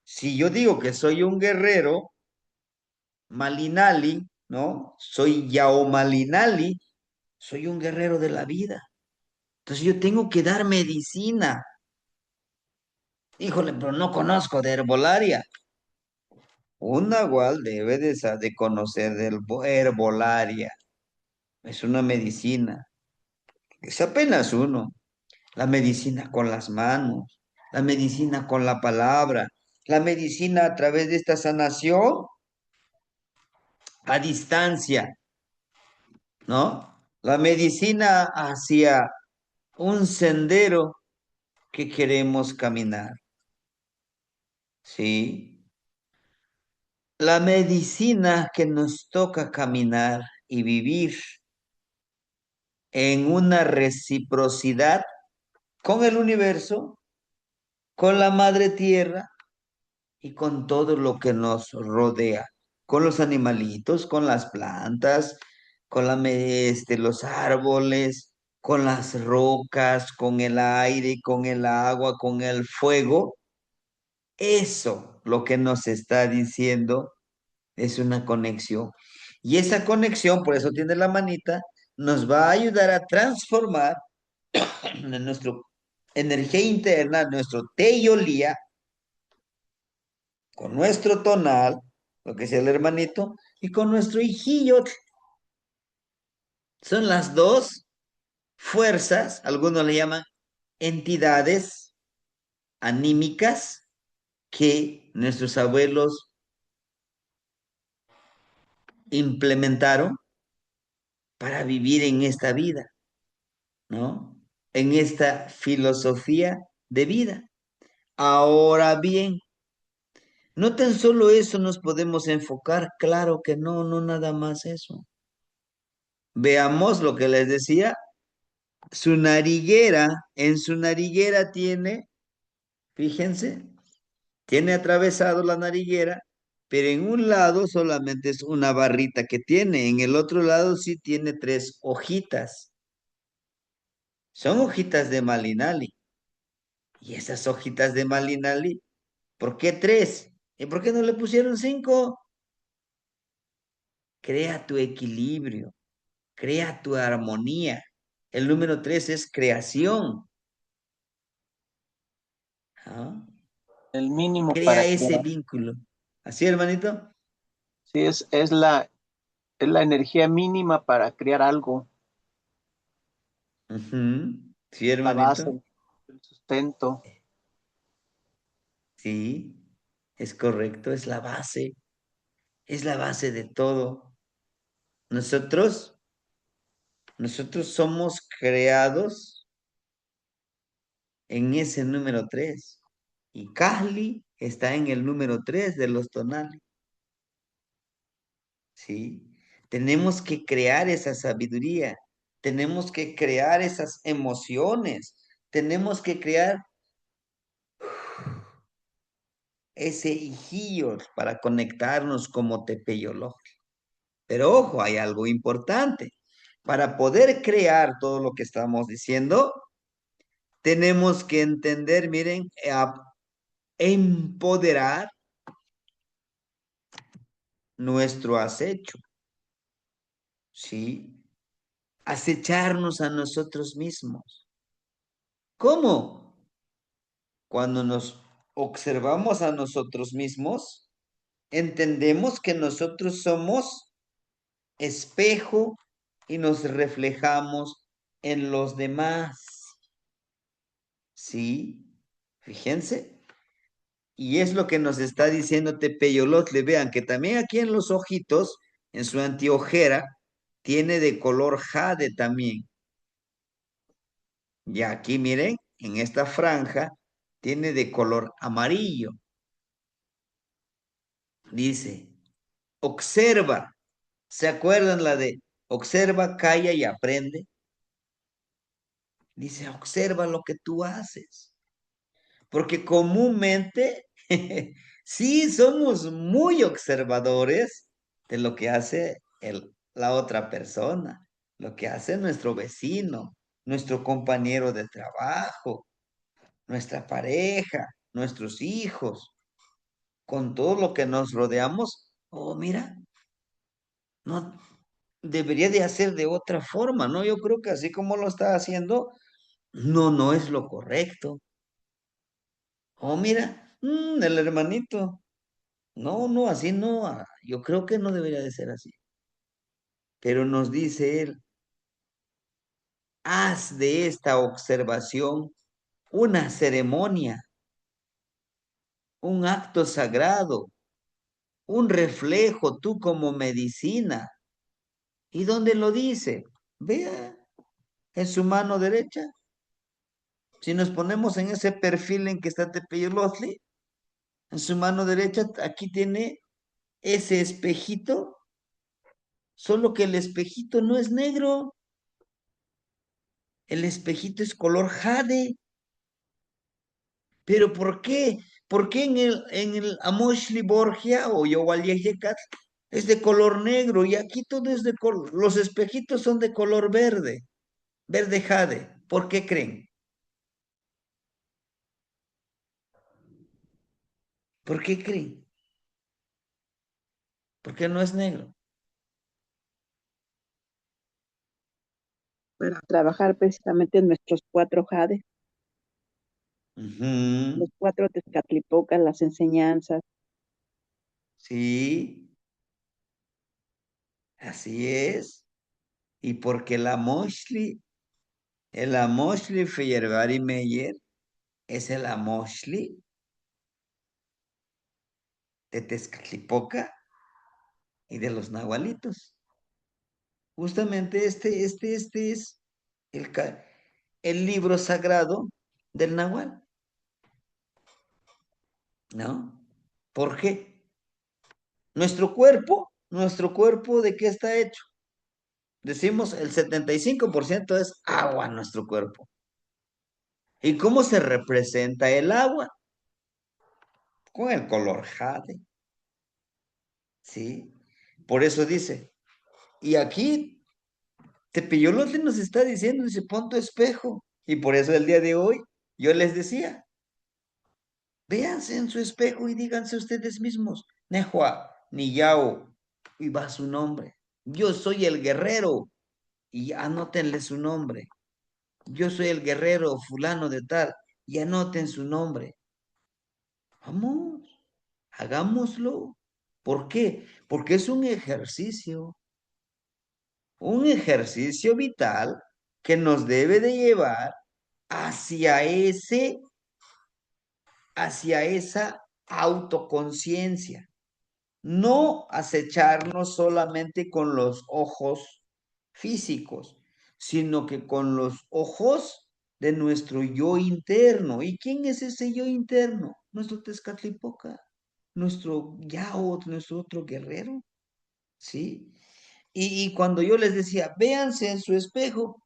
Si yo digo que soy un guerrero, Malinali, ¿no? Soy Yao Malinali, soy un guerrero de la vida. Entonces yo tengo que dar medicina. Híjole, pero no conozco de herbolaria. Un nahual debe de conocer de herbolaria. Es una medicina. Es apenas uno. La medicina con las manos, la medicina con la palabra, la medicina a través de esta sanación a distancia, ¿no? La medicina hacia un sendero que queremos caminar, ¿sí? La medicina que nos toca caminar y vivir en una reciprocidad con el universo, con la madre tierra y con todo lo que nos rodea, con los animalitos, con las plantas, con los árboles, con las rocas, con el aire, con el agua, con el fuego. Eso lo que nos está diciendo es una conexión. Y esa conexión, por eso tiene la manita, nos va a ayudar a transformar en nuestra energía interna, nuestro teyolía, con nuestro tonal, lo que sea el hermanito, y con nuestro hijillo. Son las dos fuerzas, algunos le llaman entidades anímicas que nuestros abuelos implementaron para vivir en esta vida, ¿no? En esta filosofía de vida. Ahora bien, no tan solo eso nos podemos enfocar, claro que no, no nada más eso. Veamos lo que les decía, su nariguera, en su nariguera tiene, fíjense, tiene atravesado la nariguera, pero en un lado solamente es una barrita que tiene, en el otro lado sí tiene tres hojitas. Son hojitas de Malinali. Y esas hojitas de Malinali, ¿por qué tres? ¿Y por qué no le pusieron cinco? Crea tu equilibrio, crea tu armonía. El número tres es creación. ¿Ah? El mínimo Crea para ese crear. vínculo. ¿Así, hermanito? Sí, es la energía mínima para crear algo, Ujú. Sí, la base, hermanito. el sustento. Sí, es correcto, es la base de todo. Nosotros, nosotros somos creados en ese número tres. Y Kali está en el número tres de los tonales. ¿Sí? Tenemos que crear esa sabiduría, tenemos que crear esas emociones, tenemos que crear ese hijillo para conectarnos como Tepeyoló. Pero ojo, hay algo importante. Para poder crear todo lo que estamos diciendo, tenemos que entender, miren, empoderar nuestro acecho, ¿sí? Acecharnos a nosotros mismos. ¿Cómo? Cuando nos observamos a nosotros mismos, entendemos que nosotros somos espejo y nos reflejamos en los demás. ¿Sí? Fíjense. Y es lo que nos está diciendo Tepeyolotl. Vean que también aquí en los ojitos, en su anteojera, tiene de color jade también. Y aquí miren, en esta franja, tiene de color amarillo. Dice, observa. ¿Se acuerdan la de observa, calla y aprende? Dice, observa lo que tú haces. Porque comúnmente, sí, somos muy observadores, de lo que hace la otra persona, lo que hace nuestro vecino, nuestro compañero de trabajo, nuestra pareja, nuestros hijos, con todo lo que nos rodeamos. Oh, mira, no debería de hacer de otra forma, ¿no? Yo creo que así como lo está haciendo, no es lo correcto. Oh, mira, el hermanito. No, así no. Yo creo que no debería de ser así. Pero nos dice él, haz de esta observación una ceremonia, un acto sagrado, un reflejo tú como medicina. ¿Y dónde lo dice? Vea, en su mano derecha. Si nos ponemos en ese perfil en que está Tepeyolotli, en su mano derecha, aquí tiene ese espejito, solo que el espejito no es negro, el espejito es color jade. ¿Pero por qué? ¿Por qué en el Amoshli Borgia o Yowalyeyekat es de color negro y aquí todo es de color, los espejitos son de color verde, verde jade? ¿Por qué creen? ¿Por qué creen? ¿Por qué no es negro? para trabajar precisamente en nuestros cuatro jades, Ujú, los cuatro Tezcatlipocas, las enseñanzas. sí, así es. Y porque el Amoshli Feyerabadi Meyer es el Amoshli de Tezcatlipoca y de los Nahualitos. Justamente este es el, el libro sagrado del Nahual, ¿no? ¿Por qué? Nuestro cuerpo, ¿de qué está hecho? Decimos el 75% es agua nuestro cuerpo. ¿Y cómo se representa el agua? Con el color jade, ¿sí? Por eso dice, y aquí Tepeyolote nos está diciendo, dice, pon tu espejo. Y por eso el día de hoy yo les decía, véanse en su espejo y díganse ustedes mismos, Nehua, Niyao, y va su nombre. Yo soy el guerrero, y anótenle su nombre. Yo soy el guerrero fulano de tal, y anoten su nombre. Vamos, hagámoslo. ¿Por qué? Porque es un ejercicio vital que nos debe de llevar hacia hacia esa autoconciencia. No acecharnos solamente con los ojos físicos, sino que con los ojos de nuestro yo interno. ¿Y quién es ese yo interno? Nuestro Tezcatlipoca, nuestro Yao, nuestro otro guerrero, ¿sí? Y cuando yo les decía, véanse en su espejo,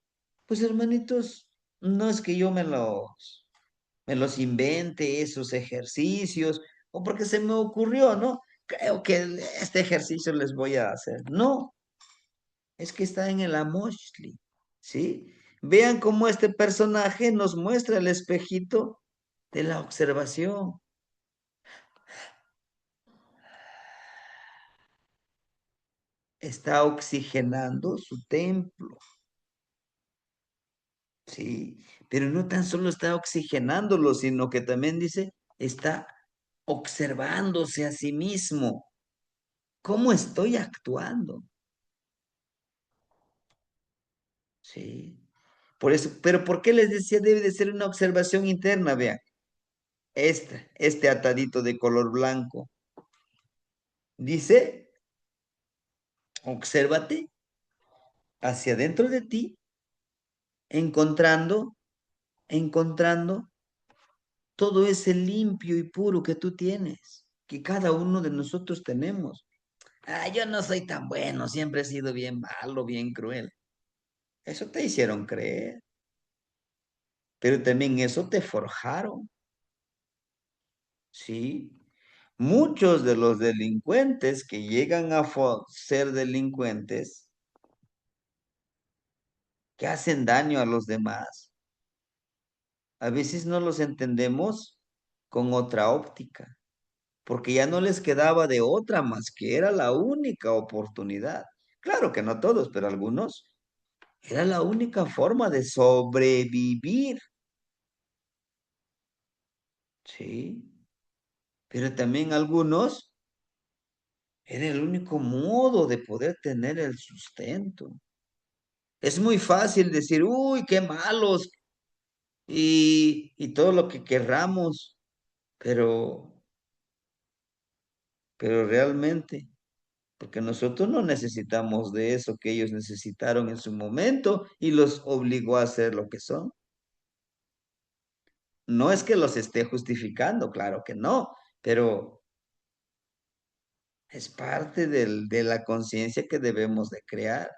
pues hermanitos, no es que yo me los invente esos ejercicios, o porque se me ocurrió, ¿no? Creo que este ejercicio les voy a hacer. No, es que está en el Amoshli, ¿sí? Vean cómo este personaje nos muestra el espejito de la observación. Está oxigenando su templo, ¿sí? Pero no tan solo está oxigenándolo, sino que también dice, está observándose a sí mismo. ¿Cómo estoy actuando? Sí. Por eso, pero ¿por qué les decía debe de ser una observación interna? Vean, este atadito de color blanco. Dice, obsérvate hacia dentro de ti, encontrando, encontrando todo ese limpio y puro que tú tienes, que cada uno de nosotros tenemos. Yo no soy tan bueno, siempre he sido bien malo, bien cruel. Eso te hicieron creer, pero también eso te forjaron, ¿sí? Muchos de los delincuentes que llegan a ser delincuentes, que hacen daño a los demás, a veces no los entendemos con otra óptica, porque ya no les quedaba de otra más que era la única oportunidad. Claro que no todos, pero algunos. Era la única forma de sobrevivir, ¿sí? Pero también algunos era el único modo de poder tener el sustento. Es muy fácil decir, uy, qué malos y todo lo que querramos, pero, pero realmente, porque nosotros no necesitamos de eso que ellos necesitaron en su momento y los obligó a ser lo que son. No es que los esté justificando, claro que no, pero es parte de la conciencia que debemos de crear.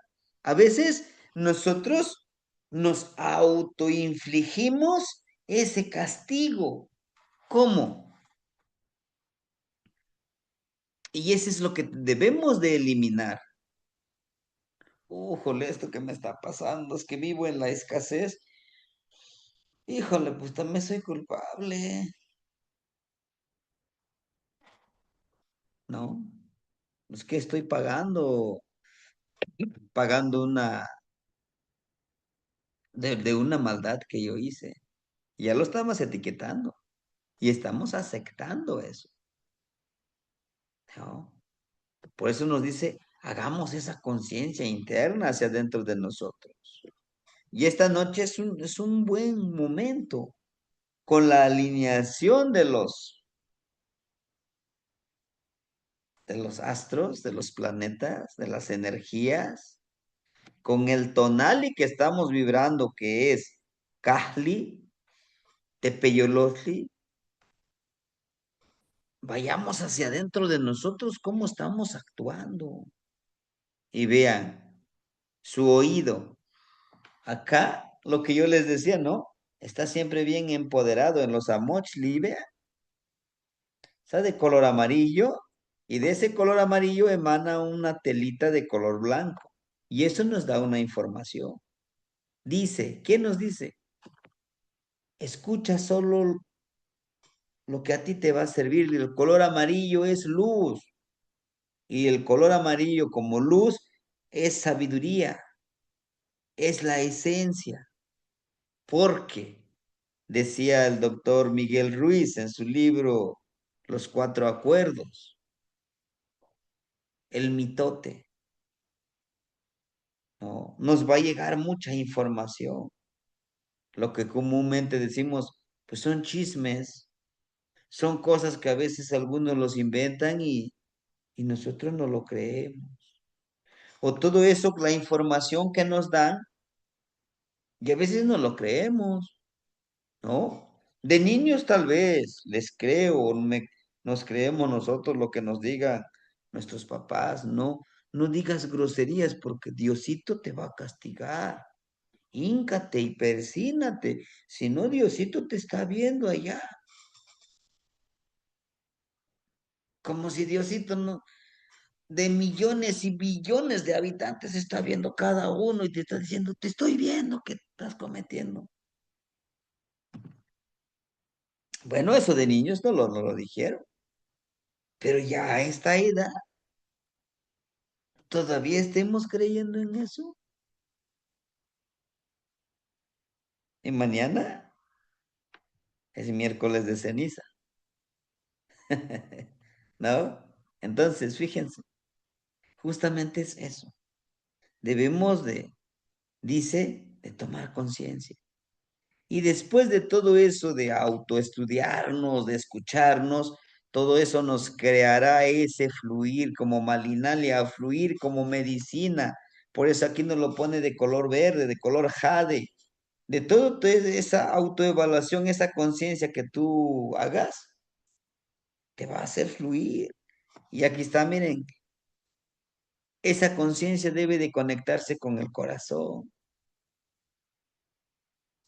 A veces nosotros nos autoinfligimos ese castigo. ¿Cómo? Y eso es lo que debemos de eliminar. Híjole, esto que me está pasando es que vivo en la escasez. Híjole, pues también soy culpable, ¿no? Es que estoy pagando de una maldad que yo hice. Ya lo estamos etiquetando y estamos aceptando eso, ¿no? Por eso nos dice, hagamos esa conciencia interna hacia dentro de nosotros. Y esta noche es un buen momento con la alineación de los astros, de los planetas, de las energías, con el tonali que estamos vibrando, que es Kahli, Tepeyolotli. Vayamos hacia adentro de nosotros cómo estamos actuando. Y vean, su oído. Acá, lo que yo les decía, ¿no? Está siempre bien empoderado en los amochli, vea. Está de color amarillo y de ese color amarillo emana una telita de color blanco. Y eso nos da una información. Dice, ¿qué nos dice? Escucha solo lo que a ti te va a servir. El color amarillo es luz y el color amarillo como luz es sabiduría, es la esencia. Porque, decía el doctor Miguel Ruiz en su libro Los Cuatro Acuerdos, el mitote, ¿no? Nos va a llegar mucha información. Lo que comúnmente decimos, pues son chismes, son cosas que a veces algunos los inventan y nosotros no lo creemos. O todo eso, la información que nos dan, y a veces no lo creemos, ¿no? De niños tal vez les creo, nos creemos nosotros lo que nos digan nuestros papás, no, no digas groserías porque Diosito te va a castigar. Híncate y persínate, si no Diosito te está viendo allá, como si Diosito no, de millones y billones de habitantes está viendo cada uno y te está diciendo, te estoy viendo que estás cometiendo. Bueno, eso de niños no lo dijeron, pero ya a esta edad todavía estemos creyendo en eso. Y mañana es miércoles de ceniza, ¿no? Entonces, fíjense, justamente es eso. Debemos dice, de tomar conciencia. Y después de todo eso, de autoestudiarnos, de escucharnos, todo eso nos creará ese fluir como malinalia, fluir como medicina. Por eso aquí nos lo pone de color verde, de color jade. De todo esa autoevaluación, esa conciencia que tú hagas, te va a hacer fluir. Y aquí está, miren, esa conciencia debe de conectarse con el corazón.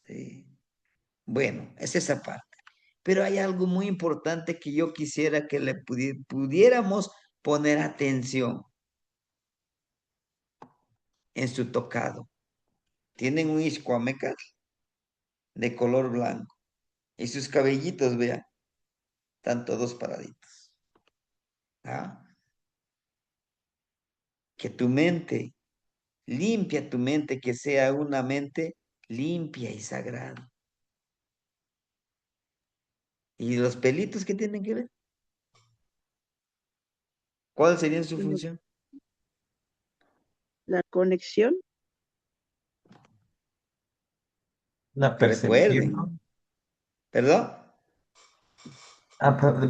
¿Sí? Bueno, es esa parte. Pero hay algo muy importante que yo quisiera que le pudiéramos poner atención en su tocado. Tienen un iscuamecal de color blanco y sus cabellitos, vean, están todos paraditos. ¿Ah? Que tu mente, limpia tu mente, que sea una mente limpia y sagrada. ¿Y los pelitos qué tienen que ver? ¿Cuál sería su Bueno, función? la conexión, La percepción, Recuerden, ¿no? ¿perdón?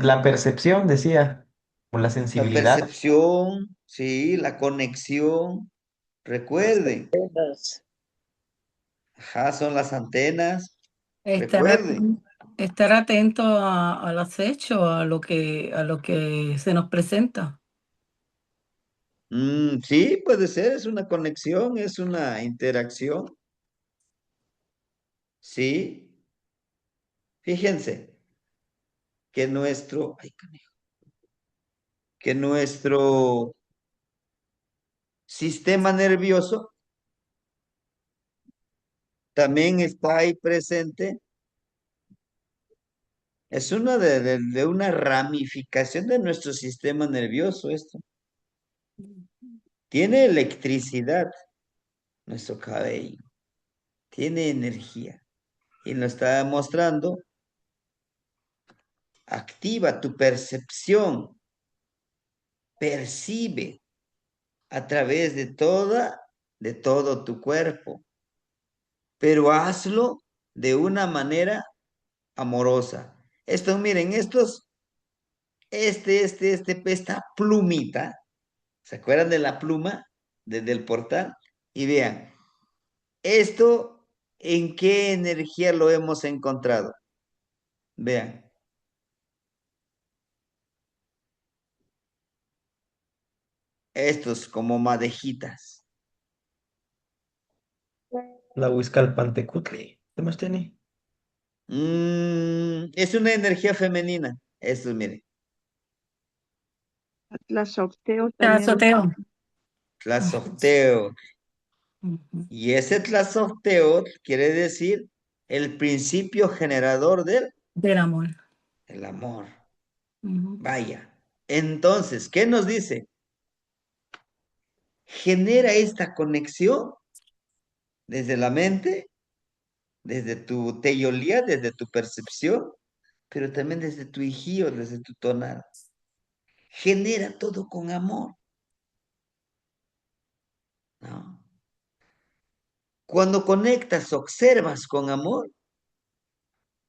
La percepción, decía, o la La sensibilidad. percepción, sí, la conexión. Las Recuerden, antenas. ajá, son las antenas. Estar, Recuerden. estar atento al acecho, a lo que se nos presenta. Sí, puede ser, es una conexión, es una interacción. Sí, fíjense que que nuestro sistema nervioso también está ahí presente. Es una de una ramificación de nuestro sistema nervioso esto. Tiene electricidad nuestro cabello, tiene energía y nos está demostrando, activa tu percepción, percibe a través de todo tu cuerpo, pero hazlo de una manera amorosa. Esto, miren, esta plumita, ¿se acuerdan de la pluma desde el portal? Y vean, esto, ¿en qué energía lo hemos encontrado? Vean, estos como madejitas. La Huizcalpantecutli. ¿Qué más tiene? Es una energía femenina. Estos, miren, Atlas Octeo también lo Azoteo. Tlazocteo. Ujú. Y ese Tlazocteo quiere decir el principio generador Del amor. del amor. Ujú. Vaya. Entonces, ¿qué nos dice? Genera esta conexión desde la mente, desde tu teyolía, desde tu percepción, pero también desde tu hijío, desde tu tonal. Genera todo con amor, ¿no? Cuando conectas, observas con amor,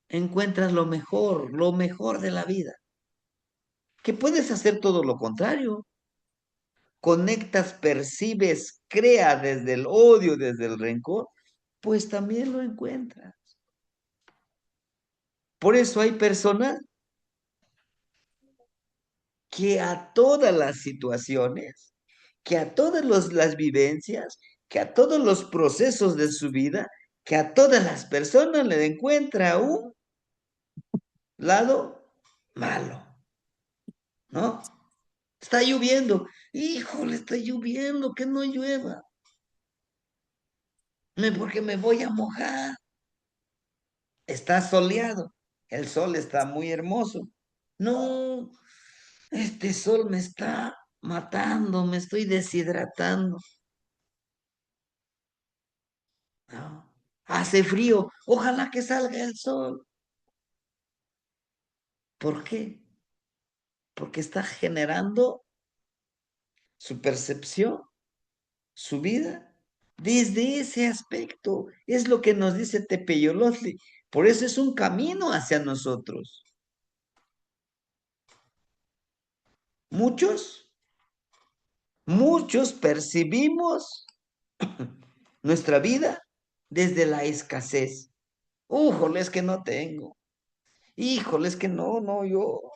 encuentras lo mejor de la vida. Que puedes hacer todo lo contrario. Conectas, percibes, crea desde el odio, desde el rencor, pues también lo encuentras. Por eso hay personas que a todas las situaciones, que a todas las vivencias, que a todos los procesos de su vida, que a todas las personas le encuentra un lado malo, ¿no? Está lloviendo, híjole, está lloviendo, que no llueva, porque me voy a mojar. Está soleado, el sol está muy hermoso. No, este sol me está matando, me estoy deshidratando. No. Hace frío, ojalá que salga el sol. ¿Por qué? Porque está generando su percepción, su vida, desde ese aspecto. Es lo que nos dice Tepeyolotli. Por eso es un camino hacia nosotros. Muchos, muchos percibimos nuestra vida desde la escasez. Híjole, es que no tengo. Híjole, es que yo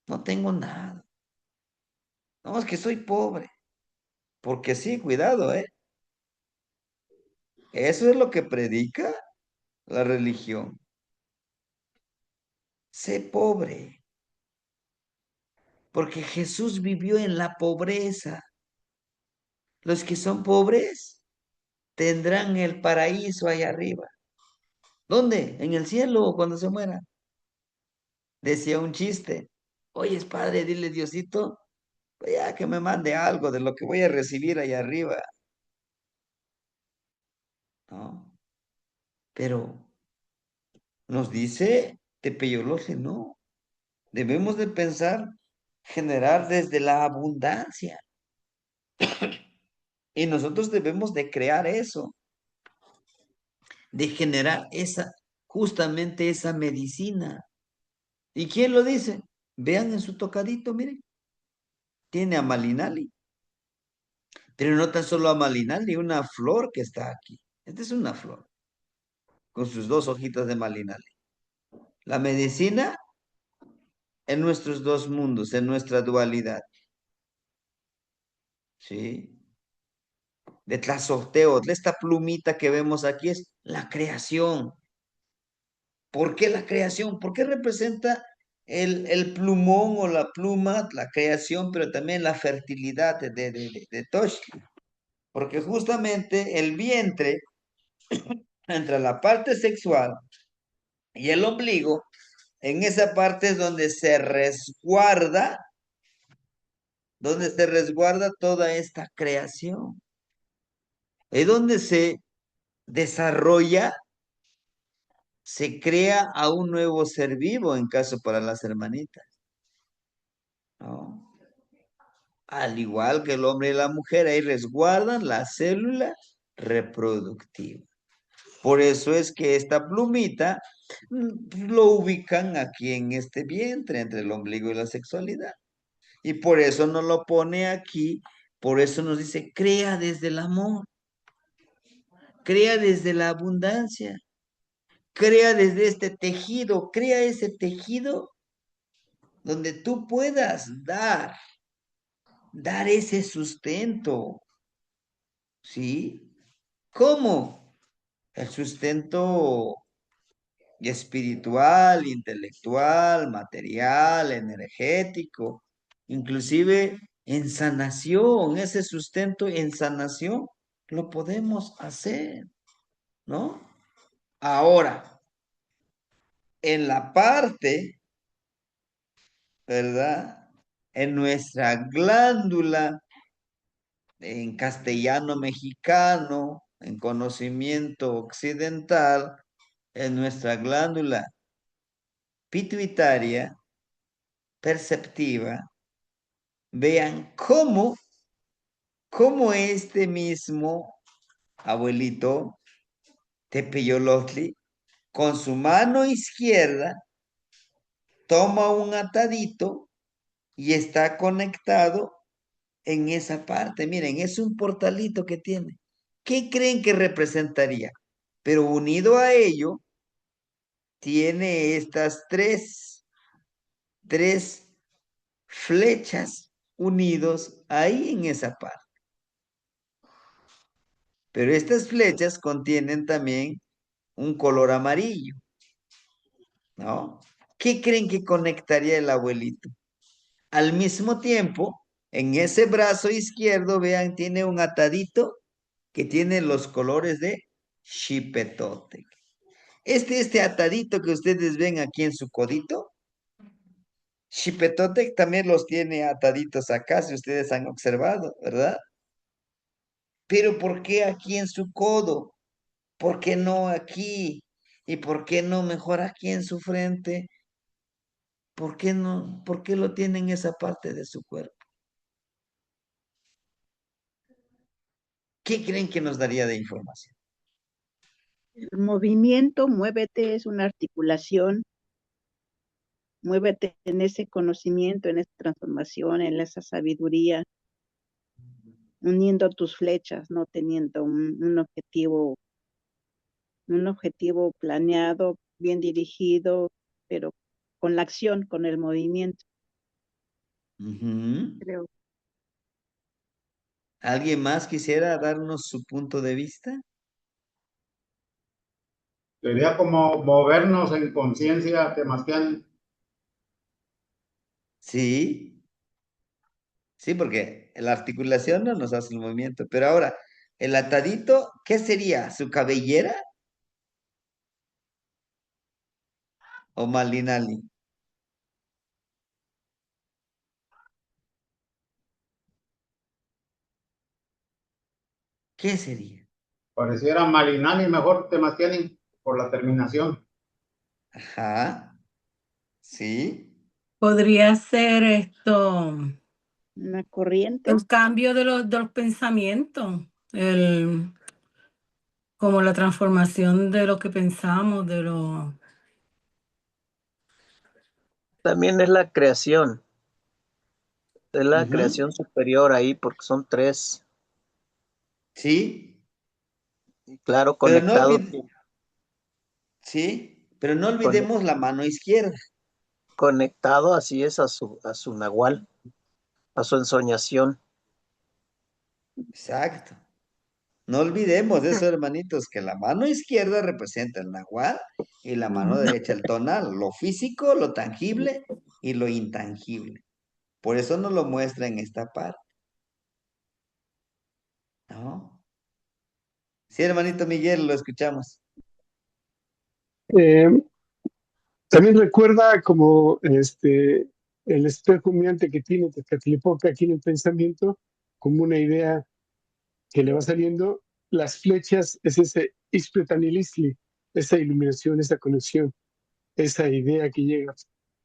no tengo nada. No, es que soy pobre. Porque sí, cuidado, ¿eh? Eso es lo que predica la religión. sé pobre, porque Jesús vivió en la pobreza. Los que son pobres tendrán el paraíso allá arriba. ¿Dónde? En el cielo o cuando se muera. Decía un chiste. Oye, padre, dile Diosito, ya que me mande algo de lo que voy a recibir allá arriba. ¿No? Pero nos dice Tepeyolose, no. Debemos de pensar, generar desde la abundancia. Y nosotros debemos de crear eso, de generar justamente esa medicina. ¿Y quién lo dice? Vean en su tocadito, miren. Tiene a Malinali. Pero no tan solo a Malinali, una flor que está aquí. Esta es una flor, con sus dos hojitas de Malinali. La medicina en nuestros dos mundos, en nuestra dualidad. ¿Sí? De Tlazolteotl, esta plumita que vemos aquí es la creación. ¿Por qué la creación? ¿Por qué representa el plumón o la pluma, la creación, pero también la fertilidad de Toshki? Porque justamente el vientre, entre la parte sexual y el ombligo, en esa parte es donde se resguarda toda esta creación. Es donde se desarrolla, se crea a un nuevo ser vivo, en caso para las hermanitas, ¿no? Al igual que el hombre y la mujer, ahí resguardan la célula reproductiva. Por eso es que esta plumita lo ubican aquí en este vientre, entre el ombligo y la sexualidad. Y por eso nos lo pone aquí, por eso nos dice, crea desde el amor, crea desde la abundancia, crea desde este tejido, crea ese tejido donde tú puedas dar ese sustento, ¿sí? ¿Cómo? El sustento espiritual, intelectual, material, energético, inclusive en sanación, ese sustento en sanación lo podemos hacer, ¿no? Ahora, en la parte, ¿verdad? En nuestra glándula, en castellano mexicano, en conocimiento occidental, en nuestra glándula pituitaria, perceptiva, vean cómo este mismo abuelito Tepeyolotli, con su mano izquierda, toma un atadito y está conectado en esa parte. Miren, es un portalito que tiene. ¿Qué creen que representaría? Pero unido a ello, tiene estas tres flechas unidos ahí en esa parte. Pero estas flechas contienen también un color amarillo, ¿no? ¿Qué creen que conectaría el abuelito? Al mismo tiempo, en ese brazo izquierdo, vean, tiene un atadito que tiene los colores de Xipetotec. Este atadito que ustedes ven aquí en su codito, Xipetotec también los tiene ataditos acá, si ustedes han observado, ¿verdad? Pero ¿por qué aquí en su codo? ¿Por qué no aquí? ¿Y por qué no mejor aquí en su frente? ¿Por qué no? ¿Por qué lo tiene en esa parte de su cuerpo? ¿Qué creen que nos daría de información? El movimiento, muévete, es una articulación. Muévete en ese conocimiento, en esa transformación, en esa sabiduría, uniendo tus flechas, no teniendo un objetivo planeado, bien dirigido, pero con la acción, con el movimiento, Ujú. creo. ¿Alguien más quisiera darnos su punto de vista? Sería como movernos en conciencia, Temastián, Sí, sí, porque la articulación no nos hace el movimiento. Pero ahora, el atadito, ¿qué sería? ¿Su cabellera o Malinali? ¿Qué sería? Pareciera Malinali mejor Temastiani por la terminación. Ajá, sí. Podría ser esto, Una corriente. el cambio de los pensamientos, el, como la transformación de lo que pensamos, de lo... También es la Ujú, creación superior ahí, porque son tres, sí, y claro, pero no conectado, sí, pero no con- olvidemos la mano izquierda. conectado así es a su nahual, a su ensoñación. Exacto. No olvidemos eso, hermanitos, que la mano izquierda representa el nahual y la mano Ujú. derecha el tonal, lo físico, lo tangible y lo intangible. Por eso nos lo muestra en esta parte, ¿no? Sí, hermanito Miguel, lo escuchamos. Eh, También recuerda como el espejo humeante que tiene Tezcatlipoca aquí en el pensamiento, como una idea que le va saliendo. Las flechas es ese Ispletanilistli, esa iluminación, esa conexión, esa idea que llega,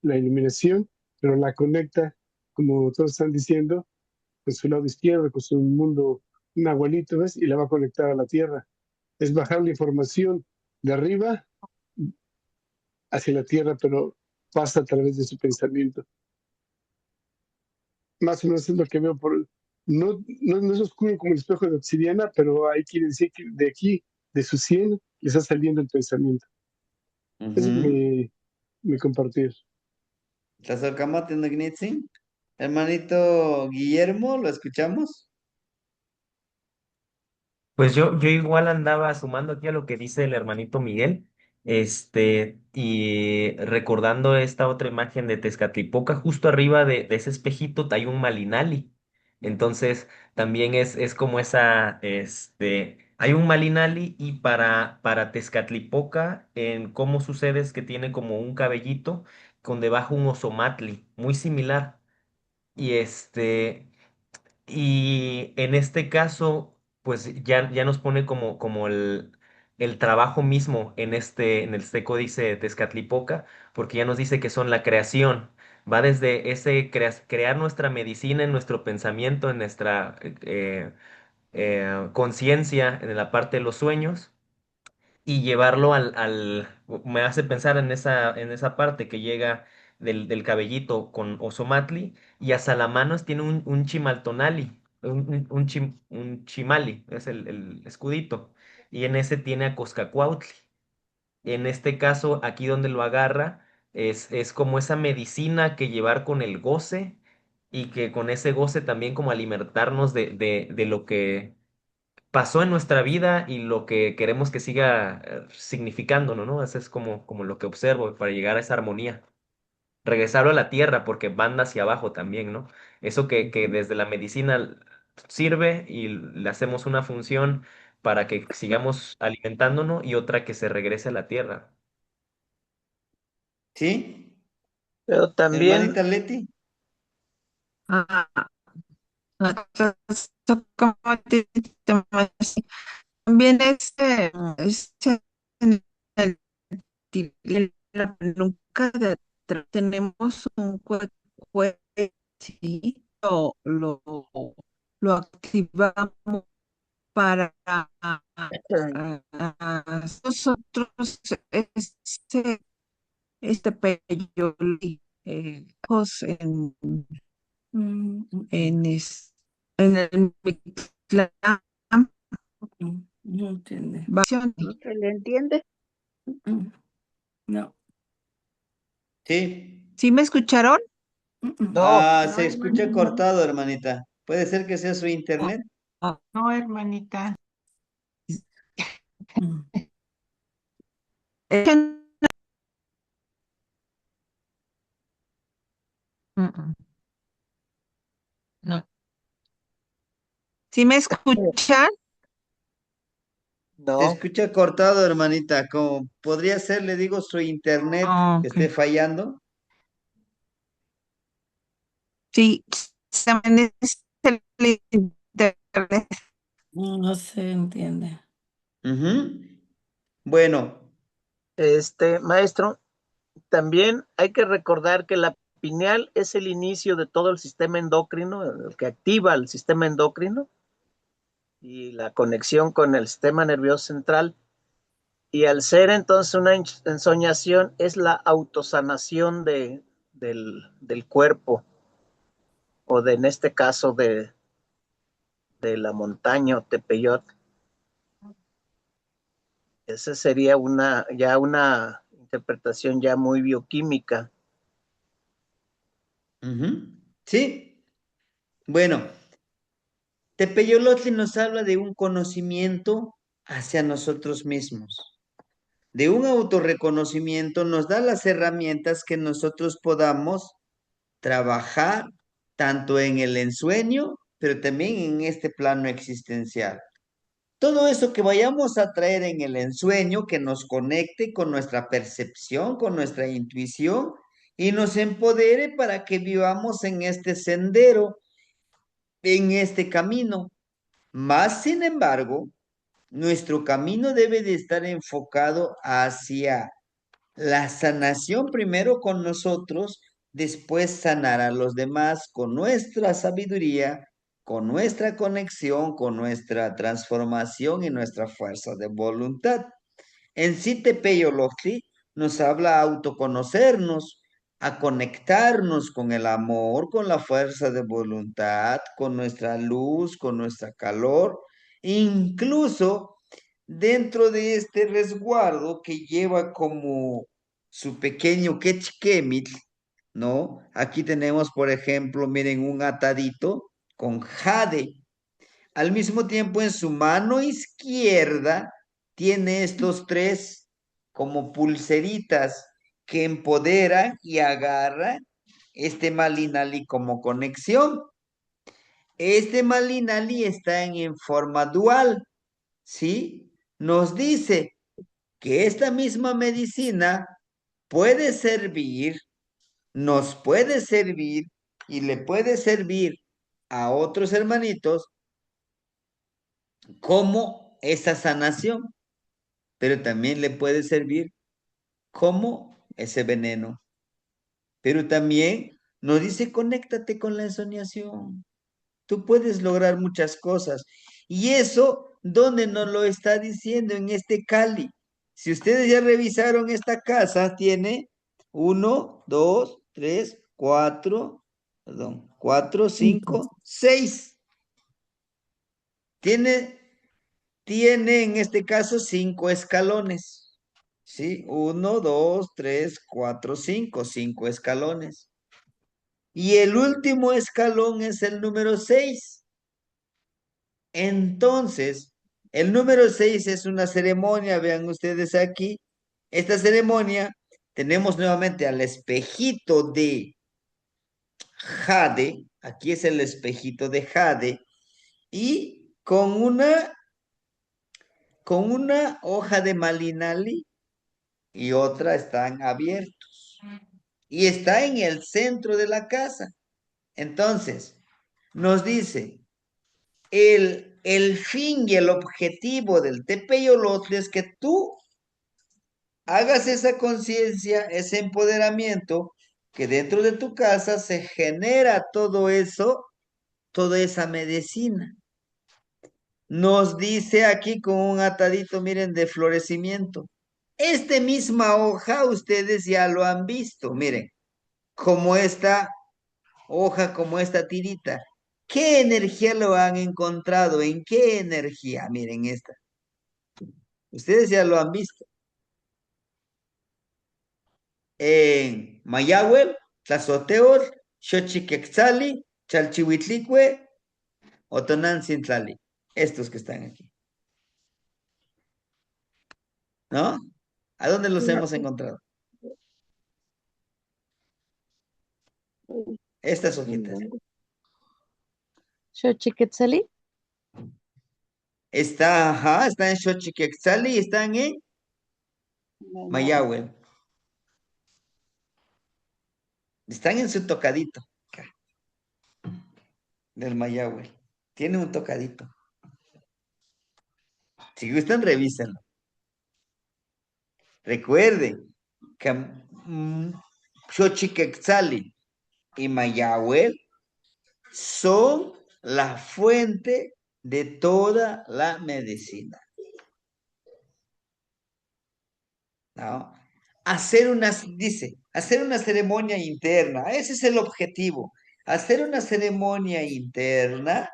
la iluminación, pero la conecta, como todos están diciendo, con su lado izquierdo, con su mundo, un abuelito, ¿ves? Y la va a conectar a la tierra. Es bajar la información de arriba hacia la tierra, pero pasa a través de su pensamiento. Más o menos es lo que veo no es oscuro como el espejo de obsidiana, pero ahí quiere decir que de aquí, de su sien, le está saliendo el pensamiento. Ese es Ujú. mi compartir. Tlazolcamati Nognitzin. Hermanito Guillermo, ¿lo escuchamos? Pues yo igual andaba sumando aquí a lo que dice el hermanito Miguel, y recordando esta otra imagen de Tezcatlipoca, justo arriba de ese espejito hay un Malinali. Entonces, también es como hay un Malinali y para Tezcatlipoca, en cómo sucede es que tiene como un cabellito con debajo un osomatli, muy similar. Y y en este caso, pues ya nos pone como el trabajo mismo en este códice de Tezcatlipoca, porque ya nos dice que son la creación. Va desde ese crear nuestra medicina en nuestro pensamiento, en nuestra conciencia, en la parte de los sueños y llevarlo me hace pensar en esa parte que llega del cabellito con Osomatli y a Salamanos tiene un chimaltonali, un chimali, es el escudito, y en ese tiene a Coscacuautli. En este caso, aquí donde lo agarra, es como esa medicina que llevar con el goce y que con ese goce también como alimentarnos de lo que pasó en nuestra vida y lo que queremos que siga significando, ¿no? Eso es como lo que observo para llegar a esa armonía. Regresarlo a la tierra porque van hacia abajo también, ¿no? Eso que desde la medicina sirve y le hacemos una función para que sigamos alimentándonos y otra que se regrese a la tierra. ¿Sí? Pero también, Hermanita Leti. Ah, también en el, la nuca de atrás tenemos un cuello, sí, lo activamos para nosotros este peyoli, en, Mm, mm, en, es- en el Mictlán, no entiende. ¿No se le entiende? Mm, no. Sí. ¿Sí me escucharon? Mm, no, Ah, No, se escucha hermana. no. cortado, hermanita. Puede ser que sea su Ah, internet. ah, No, hermanita. Mm. es que Mm. No. ¿Sí me escuchan? Se No, escucha cortado, hermanita. Como podría ser, le digo, su internet Ah, que ok. esté fallando. Sí, también es el internet. No, no se entiende. Ujú. Bueno, maestro, también hay que recordar que la pineal es el inicio de todo el sistema endocrino, el que activa el sistema endocrino y la conexión con el sistema nervioso central. Y al ser entonces una ensoñación, es la autosanación del cuerpo, o en este caso de la montaña o Tepeyot. Esa sería una interpretación ya muy bioquímica. ujú. Sí. Bueno, Tepeyolotli nos habla de un conocimiento hacia nosotros mismos, de un autorreconocimiento, nos da las herramientas que nosotros podamos trabajar tanto en el ensueño, pero también en este plano existencial. Todo eso que vayamos a traer en el ensueño, que nos conecte con nuestra percepción, con nuestra intuición y nos empodere para que vivamos en este sendero, en este camino. Más sin embargo, nuestro camino debe de estar enfocado hacia la sanación primero con nosotros, después sanar a los demás con nuestra sabiduría, con nuestra conexión, con nuestra transformación y nuestra fuerza de voluntad. En Sitepeyoloctli nos habla a autoconocernos, a conectarnos con el amor, con la fuerza de voluntad, con nuestra luz, con nuestra calor, incluso dentro de este resguardo que lleva como su pequeño quechquemil, ¿no? Aquí tenemos, por ejemplo, miren, un atadito con jade. Al mismo tiempo, en su mano izquierda tiene estos tres como pulseritas que empoderan y agarran este malinali como conexión. Este malinali está en forma dual, ¿sí? Nos dice que esta misma medicina puede servir, nos puede servir y le puede servir a otros hermanitos como esa sanación, pero también le puede servir como ese veneno. Pero también nos dice, conéctate con la ensoñación. Tú puedes lograr muchas cosas. Y eso, ¿dónde nos lo está diciendo? En este Cali. Si ustedes ya revisaron esta casa, tiene uno, dos, tres, cuatro, perdón, cuatro, cinco, seis. Tiene en este caso 5 escalones. ¿Sí? Uno, dos, tres, cuatro, cinco escalones. Y el último escalón es el número 6. Entonces, el número 6 es una ceremonia, vean ustedes aquí. Esta ceremonia tenemos nuevamente al espejito de jade, aquí es el espejito de jade, y con una hoja de malinali y otra están abiertos. Y está en el centro de la casa. Entonces, nos dice, el fin y el objetivo del Tepeyolotl es que tú hagas esa conciencia, ese empoderamiento, que dentro de tu casa se genera todo eso, toda esa medicina. Nos dice aquí con un atadito, miren, de florecimiento. Este misma hoja ustedes ya lo han visto, miren, como esta hoja, como esta tirita. ¿Qué energía lo han encontrado? ¿En qué energía? Miren esta. Ustedes ya lo han visto. En Mayahuel, Tlazoteotl, Xochiquetzali, Chalchihuitlicue, Otonancintlali. Estos que están aquí. ¿No? ¿A dónde los hemos encontrado? Estas hojitas. Xochiquetzali. Están en Xochiquetzali y están en Mayagüe. Están en su tocadito acá, del Mayagüe. Tiene un tocadito. Si gustan, revísenlo. Recuerden que Xochiquetzali y Mayagüe son la fuente de toda la medicina. ¿No? Hacer una ceremonia interna, ese es el objetivo, hacer una ceremonia interna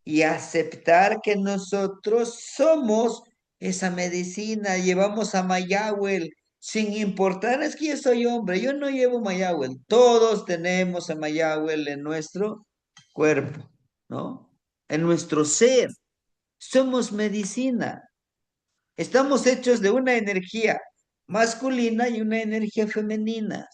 y aceptar que nosotros somos esa medicina, llevamos a Mayagüel, sin importar, es que yo soy hombre, yo no llevo Mayagüel, todos tenemos a Mayagüel en nuestro cuerpo, ¿no? En nuestro ser, somos medicina, estamos hechos de una energía masculina y una energía femenina.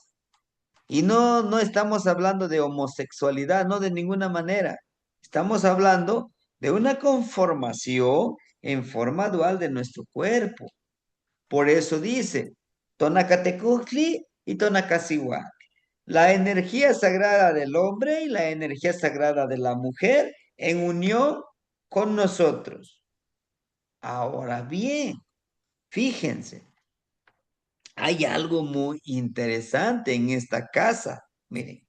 Y no estamos hablando de homosexualidad, no de ninguna manera. Estamos hablando de una conformación en forma dual de nuestro cuerpo. Por eso dice, Tonacatecutli y Tonacasihuatl. La energía sagrada del hombre y la energía sagrada de la mujer en unión con nosotros. Ahora bien, fíjense, hay algo muy interesante en esta casa. Miren.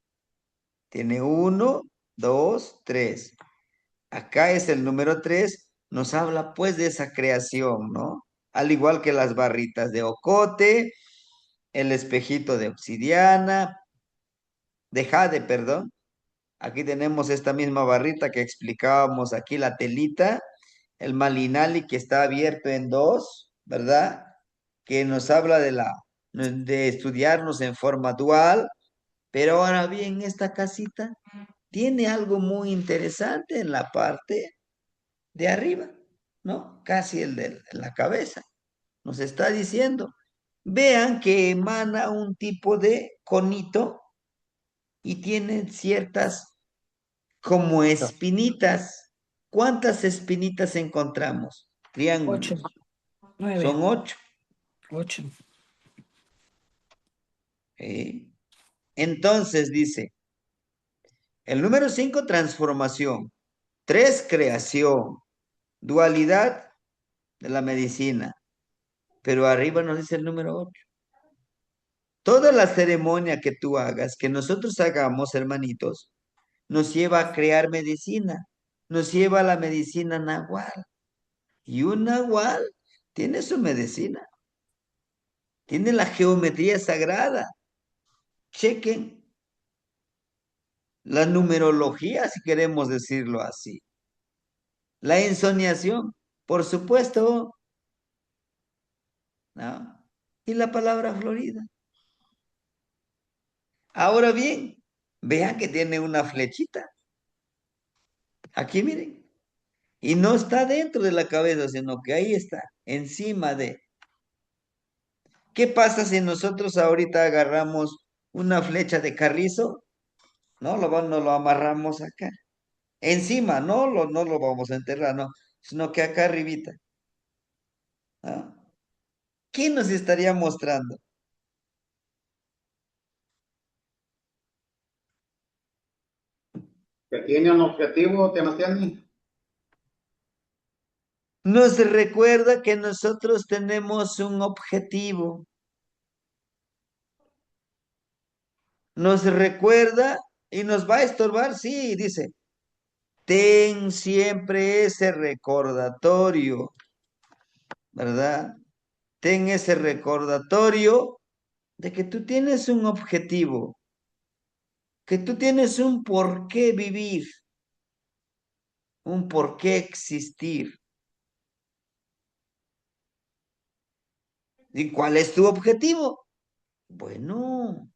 Tiene 1, 2, 3. Acá es el número 3. Nos habla pues de esa creación, ¿no? Al igual que las barritas de ocote, el espejito de obsidiana, de jade, perdón. Aquí tenemos esta misma barrita que explicábamos aquí, la telita, el malinali que está abierto en dos, ¿verdad? Que nos habla de estudiarnos en forma dual. Pero ahora bien, esta casita tiene algo muy interesante en la parte de arriba, ¿no? Casi en la cabeza. Nos está diciendo, vean que emana un tipo de conito y tiene ciertas como espinitas. ¿Cuántas espinitas encontramos? 8, Triángulos. 9, Son 8. 8. Entonces dice, el número 5, transformación. 3, creación. Dualidad de la medicina. Pero arriba nos dice el número 8. Toda la ceremonia que tú hagas, que nosotros hagamos, hermanitos, nos lleva a crear medicina. Nos lleva a la medicina nahual. Y un nahual tiene su medicina. Tiene la geometría sagrada. Chequen la numerología, si queremos decirlo así. La ensoñación, por supuesto, ¿no? Y la palabra florida. Ahora bien, vean que tiene una flechita. Aquí miren. Y no está dentro de la cabeza, sino que ahí está, encima de. ¿Qué pasa si nosotros ahorita agarramos una flecha de carrizo? No lo amarramos acá. Encima, no lo vamos a enterrar, no, sino que acá arribita. ¿Ah? ¿Qué nos estaría mostrando? Que tiene un objetivo, Tematiani. Nos recuerda que nosotros tenemos un objetivo. Nos recuerda y nos va a estorbar, sí, dice, ten siempre ese recordatorio, ¿verdad? Ten ese recordatorio de que tú tienes un objetivo, que tú tienes un por qué vivir, un por qué existir. ¿Y cuál es tu objetivo? Bueno,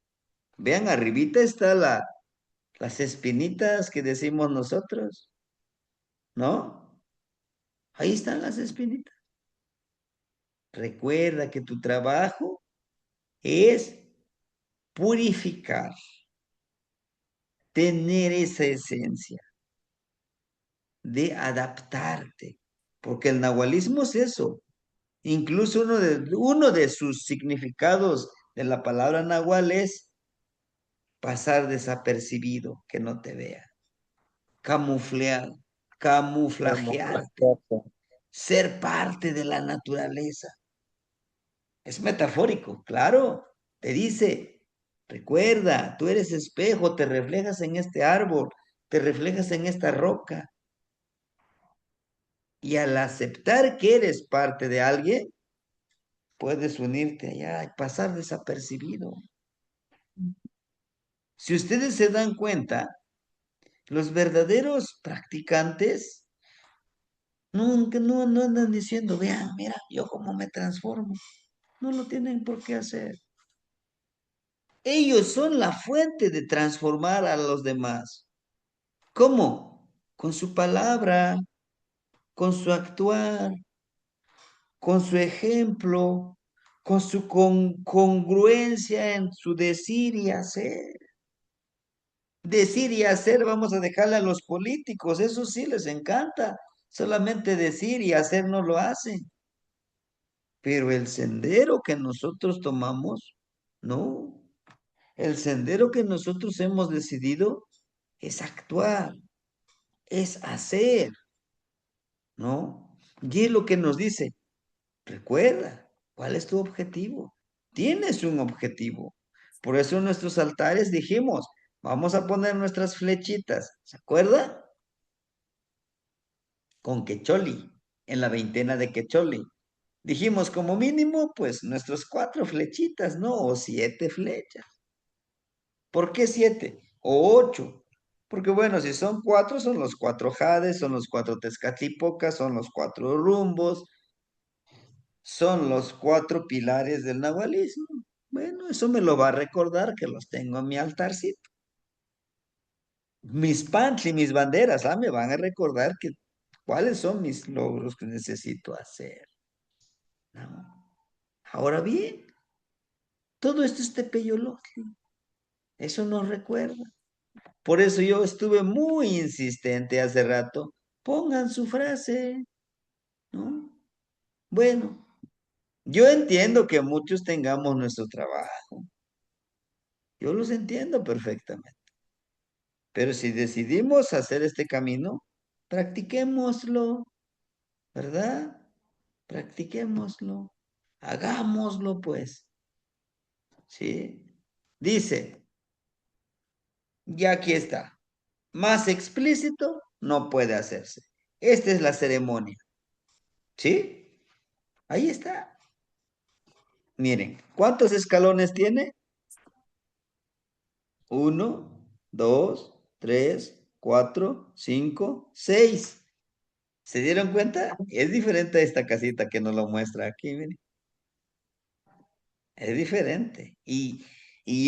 vean, arribita está las espinitas que decimos nosotros, ¿no? Ahí están las espinitas. Recuerda que tu trabajo es purificar. tener esa esencia de adaptarte, porque el nahualismo es eso. Incluso uno de sus significados de la palabra nahual es pasar desapercibido, que no te vea, camuflear, camuflajearte, Camuflajearte. ser parte de la naturaleza. Es metafórico, claro. Te dice, recuerda, tú eres espejo, te reflejas en este árbol, te reflejas en esta roca. Y al aceptar que eres parte de alguien, puedes unirte allá y pasar desapercibido. Si ustedes se dan cuenta, los verdaderos practicantes no andan diciendo, vean, mira, yo cómo me transformo. No lo tienen por qué hacer. Ellos son la fuente de transformar a los demás. ¿Cómo? Con su palabra, con su actuar, con su ejemplo, con su congruencia en su decir y hacer. Decir y hacer vamos a dejarle a los políticos, eso sí les encanta. Solamente decir y hacer no lo hacen. Pero el sendero que nosotros tomamos, no. El sendero que nosotros hemos decidido es actuar, es hacer, ¿no? Y es lo que nos dice, recuerda, ¿cuál es tu objetivo? Tienes un objetivo. Por eso en nuestros altares dijimos, vamos a poner nuestras flechitas, ¿se acuerda? Con Quecholi, en la veintena de Quecholi. Dijimos como mínimo, pues nuestros 4 flechitas, ¿no? O 7 flechas. ¿Por qué 7? O 8. Porque bueno, si son 4, son los 4 jades, son los 4 tezcatlipocas, son los 4 rumbos, son los 4 pilares del nahualismo. Bueno, eso me lo va a recordar que los tengo en mi altarcito. Mis pantli, mis banderas, me van a recordar que cuáles son mis logros que necesito hacer. ¿No? Ahora bien, todo esto es tepeyolotli. Eso nos recuerda. Por eso yo estuve muy insistente hace rato. Pongan su frase, ¿no? Bueno, yo entiendo que muchos tengamos nuestro trabajo. Yo los entiendo perfectamente. Pero si decidimos hacer este camino, practiquémoslo, ¿verdad? Practiquémoslo. Hagámoslo, pues. ¿Sí? Dice, ya aquí está. Más explícito no puede hacerse. Esta es la ceremonia. ¿Sí? Ahí está. Miren, ¿cuántos escalones tiene? 1, 2, 3, 4, 5, 6. ¿Se dieron cuenta? Es diferente a esta casita que nos lo muestra aquí, miren. Es diferente. Y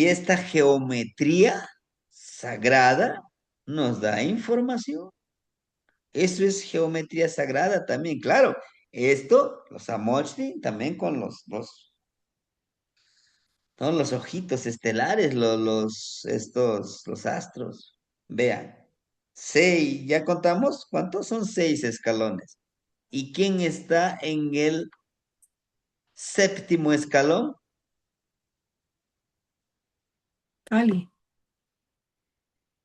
esta geometría sagrada nos da información. Eso es geometría sagrada también, claro. Esto, los Amochtin, también con los ojitos estelares, los astros. Vean, 6, ¿ya contamos? ¿Cuántos son 6 escalones? ¿Y quién está en el séptimo escalón? Cali.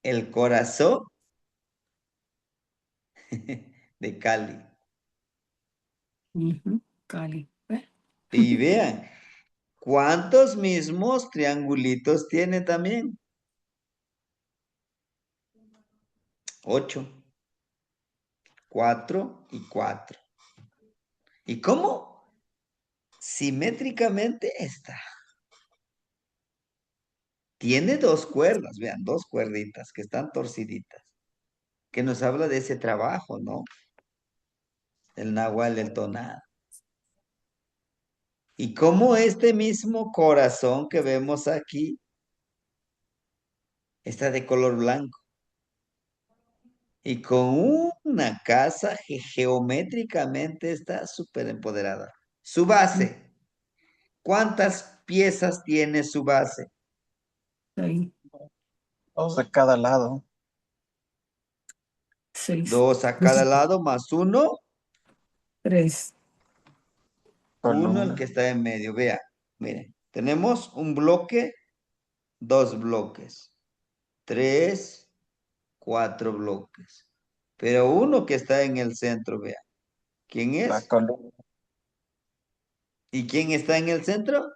El corazón de Cali. Ujú, Cali. ¿Ve? Y vean, ¿cuántos mismos triangulitos tiene también? 8, 4 y 4. ¿Y cómo? Simétricamente está. Tiene 2 cuerdas, vean, 2 cuerditas que están torciditas, que nos habla de ese trabajo, ¿no? El nahual, el tonal. Y cómo este mismo corazón que vemos aquí está de color blanco. Y con una casa que geométricamente está súper empoderada. Su base. ¿Cuántas piezas tiene su base? Ahí. Dos de cada lado. 6, 2 a cada lado más 1. 3. 1 el Columna. que está en medio. Vea, miren, tenemos un bloque, 2 bloques, 3, 4 bloques. Pero uno que está en el centro, vea. ¿Quién La es? columna. ¿Y quién está en el centro?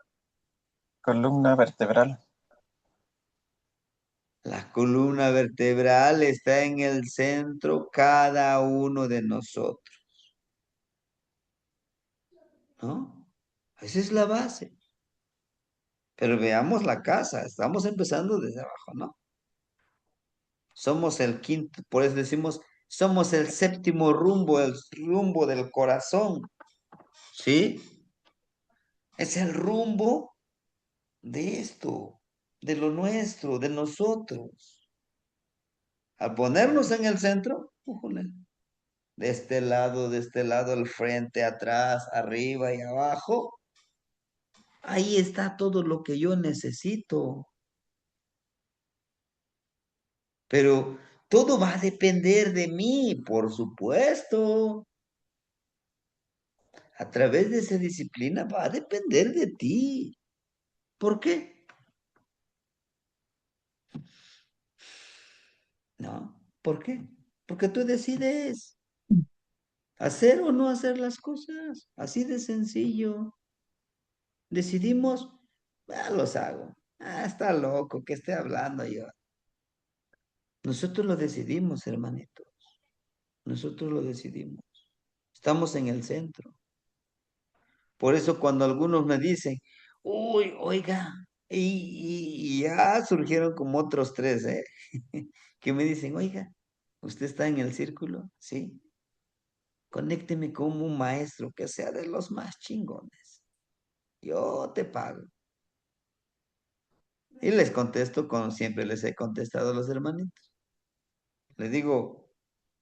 Columna vertebral. La columna vertebral está en el centro, cada uno de nosotros, ¿no? Esa es la base. Pero veamos la casa, estamos empezando desde abajo, ¿no? Somos el quinto, por eso decimos, somos el séptimo rumbo, el rumbo del corazón, ¿sí? Es el rumbo de esto, de lo nuestro, de nosotros. Al ponernos en el centro, ¡újule! De este lado, el frente, atrás, arriba y abajo, ahí está todo lo que yo necesito. Pero todo va a depender de mí, por supuesto. A través de esa disciplina va a depender de ti. ¿Por qué? No, ¿por qué? Porque tú decides hacer o no hacer las cosas. Así de sencillo. Decidimos, los hago. Está loco que esté hablando yo. Nosotros lo decidimos, hermanito. Nosotros lo decidimos. Estamos en el centro. Por eso cuando algunos me dicen, uy, oiga, y ya surgieron como otros tres, ¿eh? Que me dicen, oiga, ¿usted está en el círculo? Sí. Conécteme con un maestro que sea de los más chingones. Yo te pago. Y les contesto como siempre les he contestado a los hermanitos. Les digo,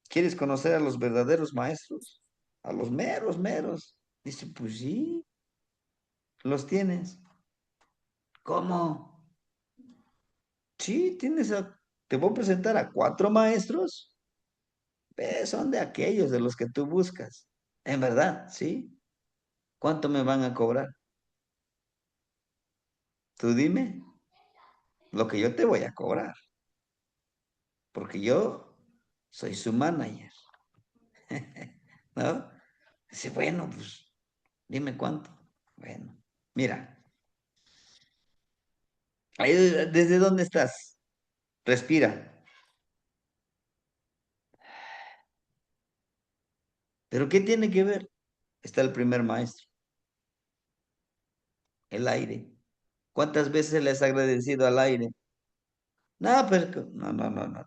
¿quieres conocer a los verdaderos maestros? A los meros, meros. Dice, pues sí, los tienes. ¿Cómo? Sí, te voy a presentar a 4 maestros. Son de aquellos de los que tú buscas. En verdad, sí. ¿Cuánto me van a cobrar? Tú dime lo que yo te voy a cobrar. Porque yo soy su manager. ¿No? Dice, bueno, pues dime cuánto. Bueno, mira, ¿desde dónde estás? Respira. ¿Pero qué tiene que ver? Está el primer maestro, el aire. ¿Cuántas veces le has agradecido al aire? No, pero no, no, no, no.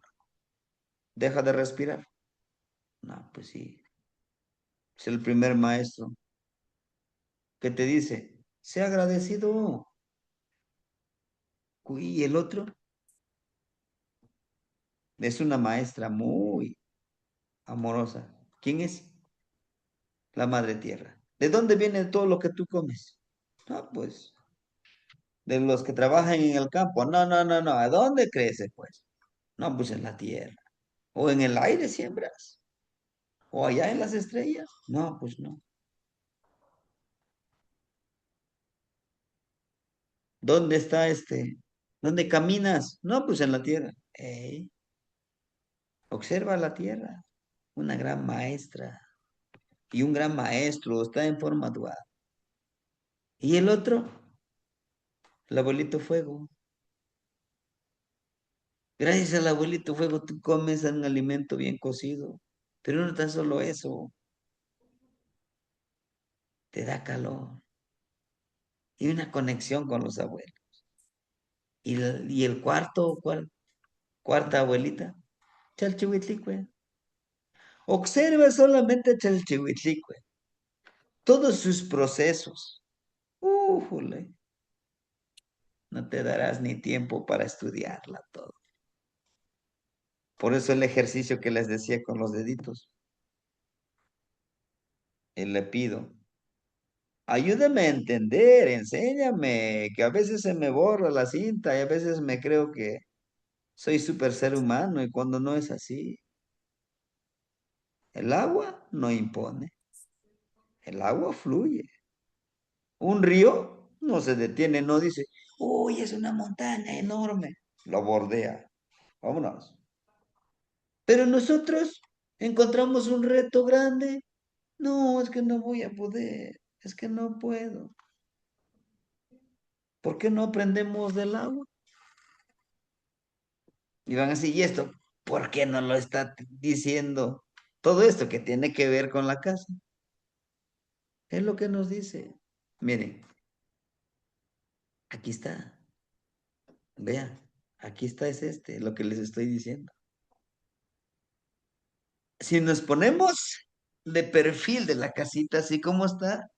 Deja de respirar. No, pues sí. Es el primer maestro que te dice, sea agradecido. Y el otro es una maestra muy amorosa. ¿Quién es? La madre tierra. ¿De dónde viene todo lo que tú comes? No, pues de los que trabajan en el campo. No, no, no, no. ¿A dónde crece, pues? No, pues en la tierra. O en el aire siembras. O allá en las estrellas. No, pues no. ¿Dónde está este? ¿Dónde caminas? No, pues en la tierra. Ey, observa la tierra. Una gran maestra. Y un gran maestro está en forma dual. Y el otro, el abuelito fuego. Gracias al abuelito fuego tú comes un alimento bien cocido. Pero no tan solo eso, te da calor y una conexión con los abuelos. Y el cuarta abuelita, Chalchihuitlicue. Observa solamente Chalchihuitlicue. Todos sus procesos. Újule, no te darás ni tiempo para estudiarla todo. Por eso el ejercicio que les decía con los deditos. Y le pido, ayúdame a entender, enséñame, que a veces se me borra la cinta y a veces me creo que Soy super ser humano y cuando no es así, el agua no impone, el agua fluye. Un río no se detiene, no dice, uy, es una montaña enorme, lo bordea, vámonos. Pero nosotros encontramos un reto grande, no, es que no voy a poder, es que no puedo. ¿Por qué no aprendemos del agua? Y van así, ¿y esto? ¿Por qué no lo está diciendo? Todo esto que tiene que ver con la casa. Es lo que nos dice. Miren, aquí está. Vean, aquí está, es lo que les estoy diciendo. Si nos ponemos de perfil de la casita, así como está,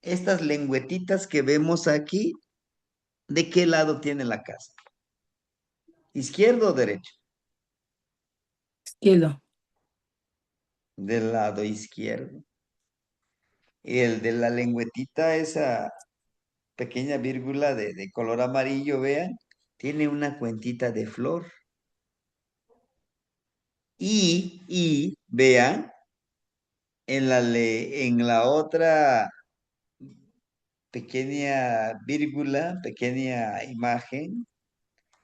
estas lengüetitas que vemos aquí, ¿de qué lado tiene la casa? ¿Izquierdo o derecho? Izquierdo. Del lado izquierdo. Y el de la lengüetita, esa pequeña vírgula de color amarillo, vean, tiene una cuentita de flor. Y vean, en la otra pequeña vírgula, pequeña imagen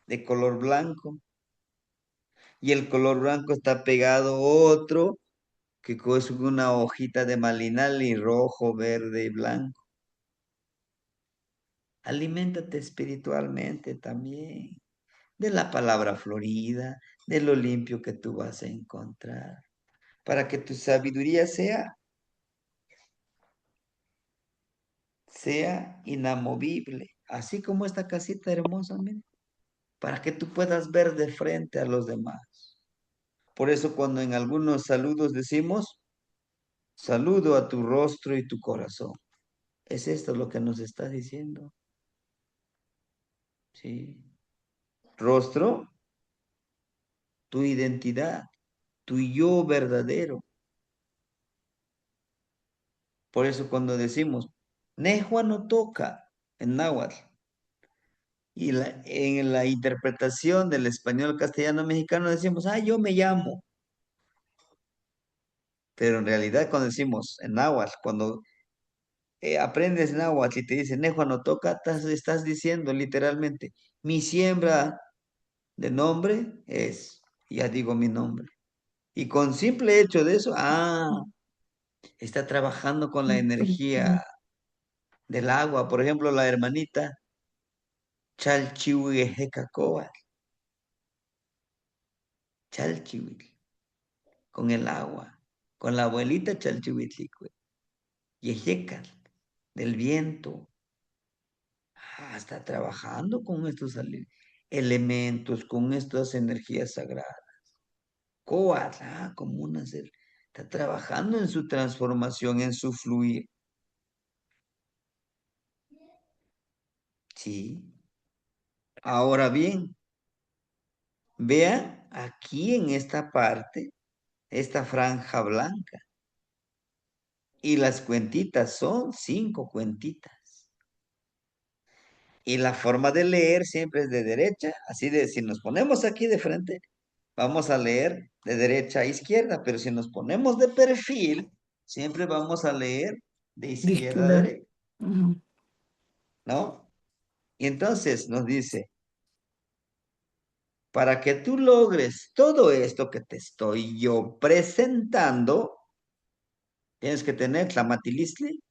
de color blanco. Y el color blanco está pegado otro que es una hojita de malinal y rojo, verde y blanco. Aliméntate espiritualmente también de la palabra florida, de lo limpio que tú vas a encontrar, para que tu sabiduría sea inamovible, así como esta casita hermosa, miren, para que tú puedas ver de frente a los demás. Por eso cuando en algunos saludos decimos, saludo a tu rostro y tu corazón. Es esto lo que nos está diciendo. ¿Sí? Rostro, tu identidad, tu yo verdadero. Por eso cuando decimos, Nehua no toca en náhuatl, y en la interpretación del español castellano mexicano decimos, yo me llamo. Pero en realidad cuando decimos en náhuatl, cuando aprendes náhuatl y te dicen Nehua no toca, estás diciendo literalmente, mi siembra de nombre es, ya digo mi nombre. Y con simple hecho de eso, está trabajando con la energía del agua. Por ejemplo, la hermanita Chalchihuejecacoa, Chalchihuitl, con el agua, con la abuelita Chalchihuitlicue, Yejecal, del viento. Está trabajando con estos elementos, con estas energías sagradas. Coatl, como una ser, está trabajando en su transformación, en su fluir. Sí. Ahora bien, vean aquí en esta parte, esta franja blanca. Y las cuentitas son 5 cuentitas. Y la forma de leer siempre es de derecha, así de si nos ponemos aquí de frente, vamos a leer de derecha a izquierda, pero si nos ponemos de perfil, siempre vamos a leer de De izquierda a izquierda. derecha, Ujú. ¿no? Y entonces nos dice, para que tú logres todo esto que te estoy yo presentando, tienes que tener tlamatilistli,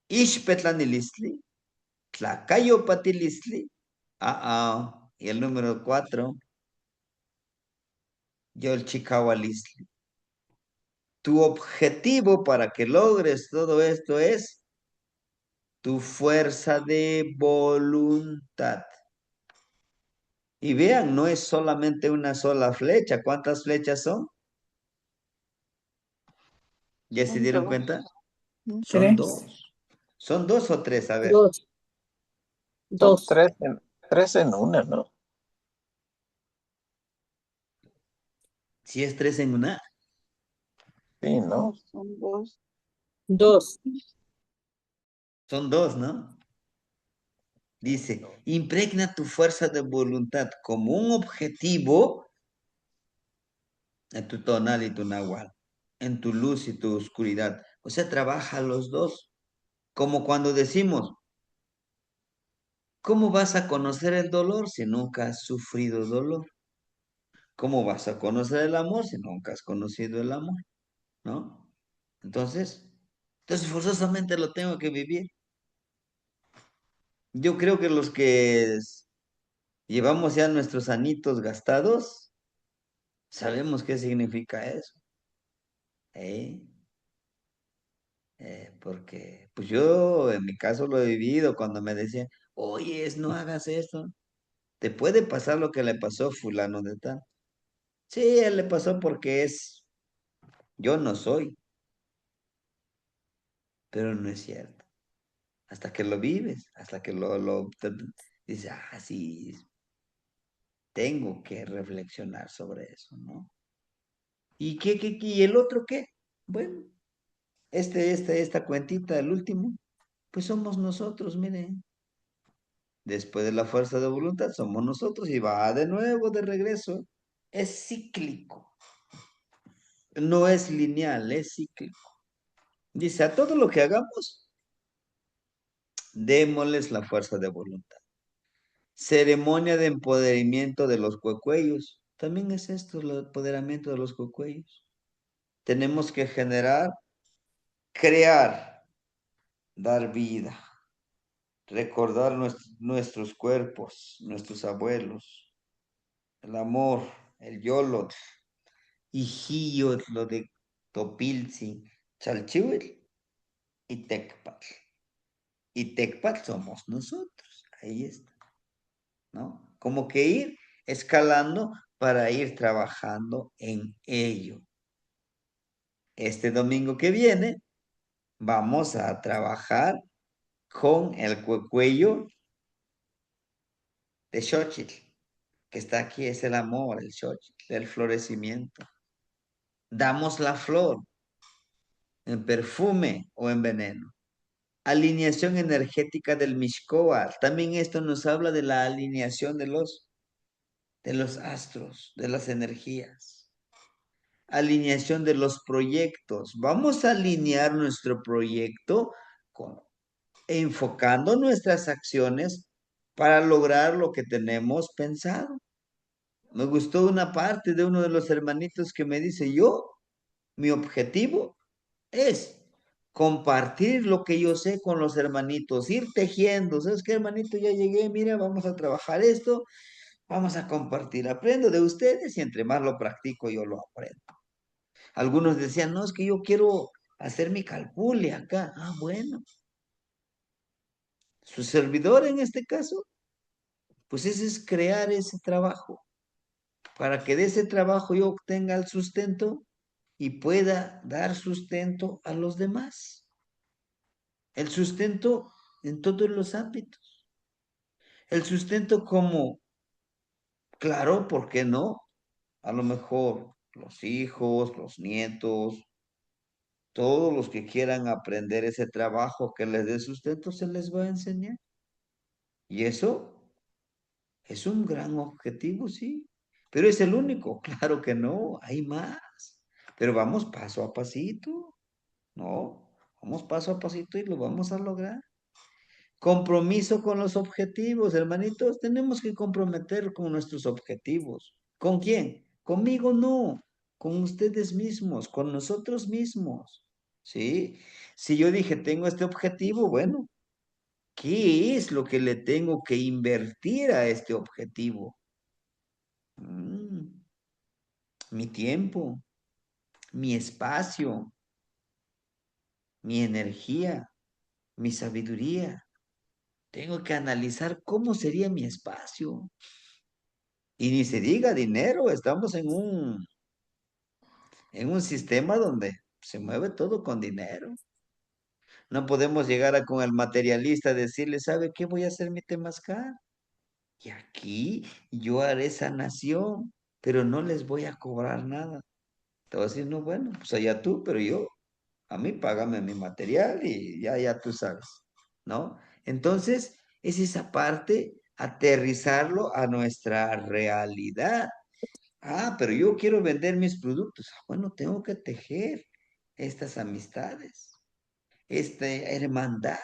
ishpetlanilistli, tlacayopatilisli, y el número 4, yolchicaualistli. Tu objetivo para que logres todo esto es tu fuerza de voluntad. Y vean, no es solamente una sola flecha. ¿Cuántas flechas son? ¿Ya se Son dieron dos. cuenta? Son Tres. dos. ¿Son dos o tres? A ver. Dos. Son Dos. tres en una, ¿no? Si es tres en una. Sí, No, ¿no? son dos. Dos. Son dos, ¿no? Dice, impregna tu fuerza de voluntad como un objetivo en tu tonal y tu nahual, en tu luz y tu oscuridad. O sea, trabaja los dos. Como cuando decimos, ¿cómo vas a conocer el dolor si nunca has sufrido dolor? ¿Cómo vas a conocer el amor si nunca has conocido el amor? ¿No? Entonces, entonces forzosamente lo tengo que vivir. Yo creo que los que llevamos ya nuestros anitos gastados, sabemos qué significa eso. ¿Eh? Porque, pues yo en mi caso lo he vivido cuando me decían, oye, no hagas esto. Te puede pasar lo que le pasó a fulano de tal. Sí, él le pasó porque yo no soy, pero no es cierto. Hasta que lo vives, hasta que dices, sí, tengo que reflexionar sobre eso, ¿no? ¿Y el otro qué? Bueno, esta cuentita, el último, pues somos nosotros, miren. Después de la fuerza de voluntad, somos nosotros y va de nuevo, de regreso. Es cíclico, no es lineal, es cíclico. Dice, a todo lo que hagamos, démosles la fuerza de voluntad. Ceremonia de empoderamiento de los cuecuellos. También es esto, el empoderamiento de los cuecuellos. Tenemos que generar, crear, dar vida, recordar nuestros cuerpos, nuestros abuelos, el amor, el yolot, Ijiyot, lo de Topilzi, Chalchihuitl y Tecpatl. Y Tecpatl somos nosotros, ahí está, ¿no? Como que ir escalando para ir trabajando en ello. Este domingo que viene vamos a trabajar con el cuello de Xochitl, que está aquí, es el amor, el Xochitl, el florecimiento. Damos la flor en perfume o en veneno. Alineación energética del Mishkoa. También esto nos habla de la alineación de los astros, de las energías. Alineación de los proyectos. Vamos a alinear nuestro proyecto enfocando nuestras acciones para lograr lo que tenemos pensado. Me gustó una parte de uno de los hermanitos que me dice, mi objetivo es compartir lo que yo sé con los hermanitos, ir tejiendo. ¿Sabes qué, hermanito? Ya llegué, mira, vamos a trabajar esto, vamos a compartir. Aprendo de ustedes y entre más lo practico, yo lo aprendo. Algunos decían, no, es que yo quiero hacer mi calcule acá. Ah, bueno. Su servidor en este caso, pues ese es crear ese trabajo, para que de ese trabajo yo obtenga el sustento y pueda dar sustento a los demás. El sustento en todos los ámbitos. El sustento como, claro, ¿por qué no? A lo mejor los hijos, los nietos, todos los que quieran aprender ese trabajo que les dé sustento, se les va a enseñar. Y eso es un gran objetivo, sí. Pero es el único, claro que no, hay más. Pero vamos paso a pasito, ¿no? Vamos paso a pasito y lo vamos a lograr. Compromiso con los objetivos, hermanitos. Tenemos que comprometer con nuestros objetivos. ¿Con quién? Conmigo no, con ustedes mismos, con nosotros mismos. ¿Sí? Si yo dije, tengo este objetivo, bueno, ¿qué es lo que le tengo que invertir a este objetivo? Mi tiempo, mi espacio, mi energía, mi sabiduría. Tengo que analizar cómo sería mi espacio. Y ni se diga dinero, estamos en un sistema donde se mueve todo con dinero. No podemos llegar con el materialista a decirle, ¿sabe qué? Voy a hacer mi temazcal. Y aquí yo haré sanación, pero no les voy a cobrar nada. Te voy a decir, no, bueno, pues allá tú, pero a mí págame mi material y ya tú sabes, ¿no? Entonces, es esa parte, aterrizarlo a nuestra realidad. Ah, pero yo quiero vender mis productos. Ah, bueno, tengo que tejer estas amistades, esta hermandad.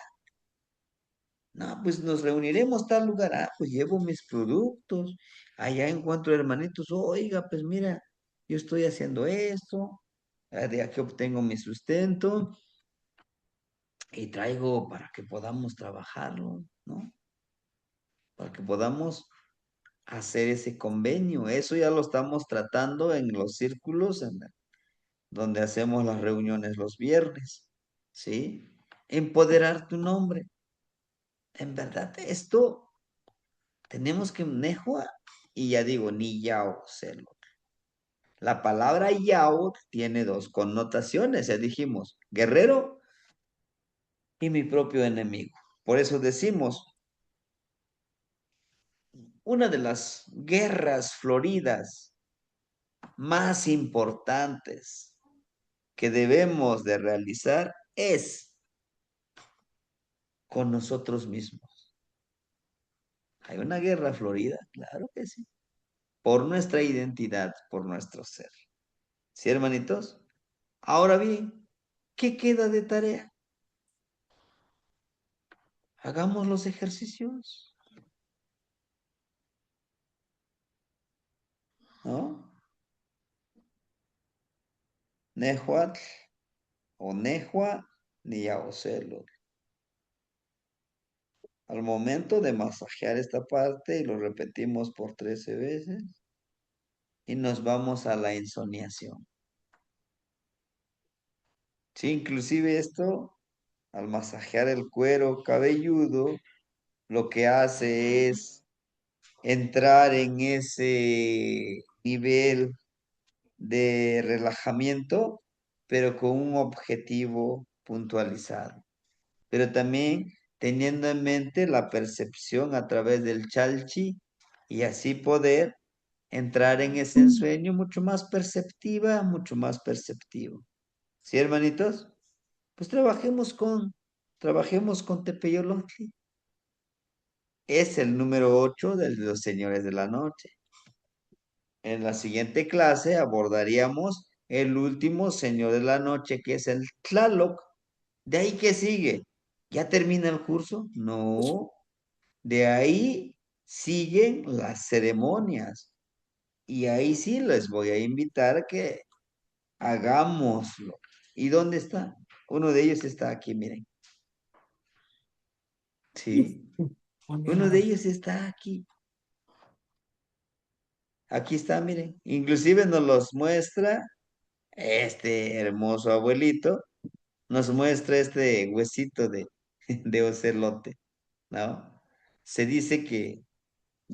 No, pues nos reuniremos tal lugar. Ah, pues llevo mis productos. Allá encuentro hermanitos. Oiga, pues mira, yo estoy haciendo esto. De aquí obtengo mi sustento y traigo para que podamos trabajarlo, ¿no? Para que podamos hacer ese convenio. Eso ya lo estamos tratando en los círculos donde hacemos las reuniones los viernes, ¿sí? Empoderar tu nombre. En verdad, esto tenemos que Nehua, y ya digo, ni Yao Celo. La palabra Yao tiene dos connotaciones, ya dijimos, guerrero y mi propio enemigo. Por eso decimos, una de las guerras floridas más importantes que debemos de realizar es con nosotros mismos. Hay una guerra florida, claro que sí, por nuestra identidad, por nuestro ser. ¿Sí, hermanitos? Ahora bien, ¿qué queda de tarea? Hagamos los ejercicios, ¿no? Nehuatl o Nehua ni Yaocelo. Al momento de masajear esta parte y lo repetimos por 13 veces y nos vamos a la ensoñación. Sí, inclusive esto, al masajear el cuero cabelludo, lo que hace es entrar en ese nivel de relajamiento, pero con un objetivo puntualizado. Pero también teniendo en mente la percepción a través del chalchi y así poder entrar en ese ensueño mucho más perceptiva, mucho más perceptivo. ¿Sí, hermanitos? Pues trabajemos con Tepeyolotli. Es el número 8 de los señores de la noche. En la siguiente clase abordaríamos el último señor de la noche, que es el Tlaloc. ¿De ahí qué sigue? ¿Ya termina el curso? No. De ahí siguen las ceremonias. Y ahí sí les voy a invitar a que hagámoslo. ¿Y dónde está? Uno de ellos está aquí, miren. Sí. Uno de ellos está aquí. Aquí está, miren. Inclusive nos los muestra este hermoso abuelito. Nos muestra este huesito de ocelote, ¿no? Se dice que,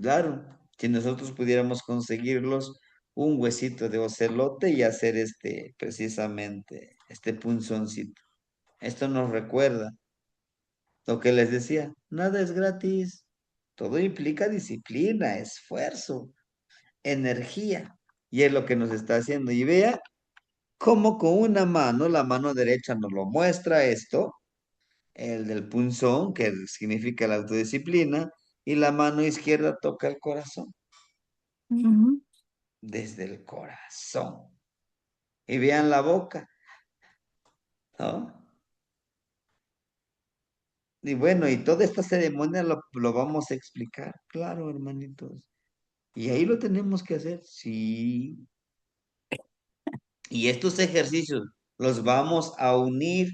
claro, si nosotros pudiéramos conseguirlos un huesito de ocelote y hacer precisamente, este punzoncito. Esto nos recuerda lo que les decía, nada es gratis, todo implica disciplina, esfuerzo, energía, y es lo que nos está haciendo. Y vea cómo con una mano, la mano derecha nos lo muestra esto, el del punzón, que significa la autodisciplina, y la mano izquierda toca el corazón, Ujú. desde el corazón. Y vean la boca, ¿no? Y bueno, y toda esta ceremonia lo vamos a explicar, claro, hermanitos. Y ahí lo tenemos que hacer, sí. Y estos ejercicios los vamos a unir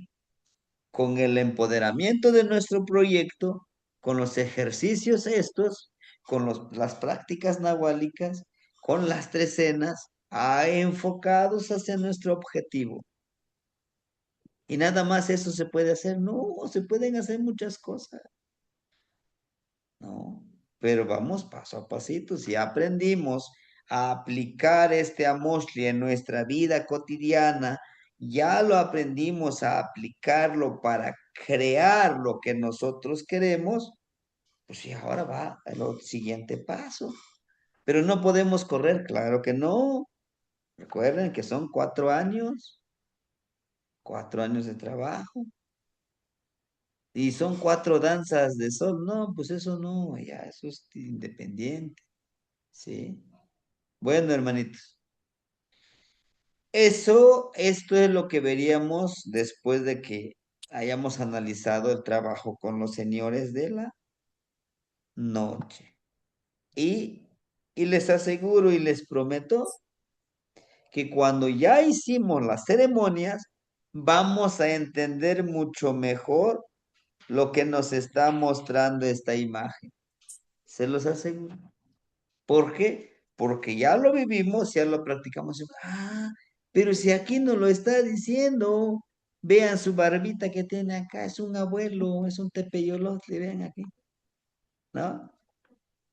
con el empoderamiento de nuestro proyecto, con los ejercicios estos, con las prácticas nahuálicas, con las trecenas, enfocados hacia nuestro objetivo. Y nada más eso se puede hacer. No, se pueden hacer muchas cosas. No, pero vamos paso a pasito. Si aprendimos a aplicar este Amoshli en nuestra vida cotidiana, ya lo aprendimos a aplicarlo para crear lo que nosotros queremos, pues y ahora va el siguiente paso. Pero no podemos correr, claro que no. Recuerden que son 4 años de trabajo. Y son 4 danzas de sol. No, pues eso no, ya, eso es independiente. ¿Sí? Bueno, hermanitos. Esto es lo que veríamos después de que hayamos analizado el trabajo con los señores de la noche. Y les aseguro y les prometo que cuando ya hicimos las ceremonias, vamos a entender mucho mejor lo que nos está mostrando esta imagen. Se los aseguro. ¿Por qué? Porque ya lo vivimos, ya lo practicamos. Ah, pero si aquí no lo está diciendo, vean su barbita que tiene acá, es un abuelo, es un tepeyolotle, vean aquí, ¿no?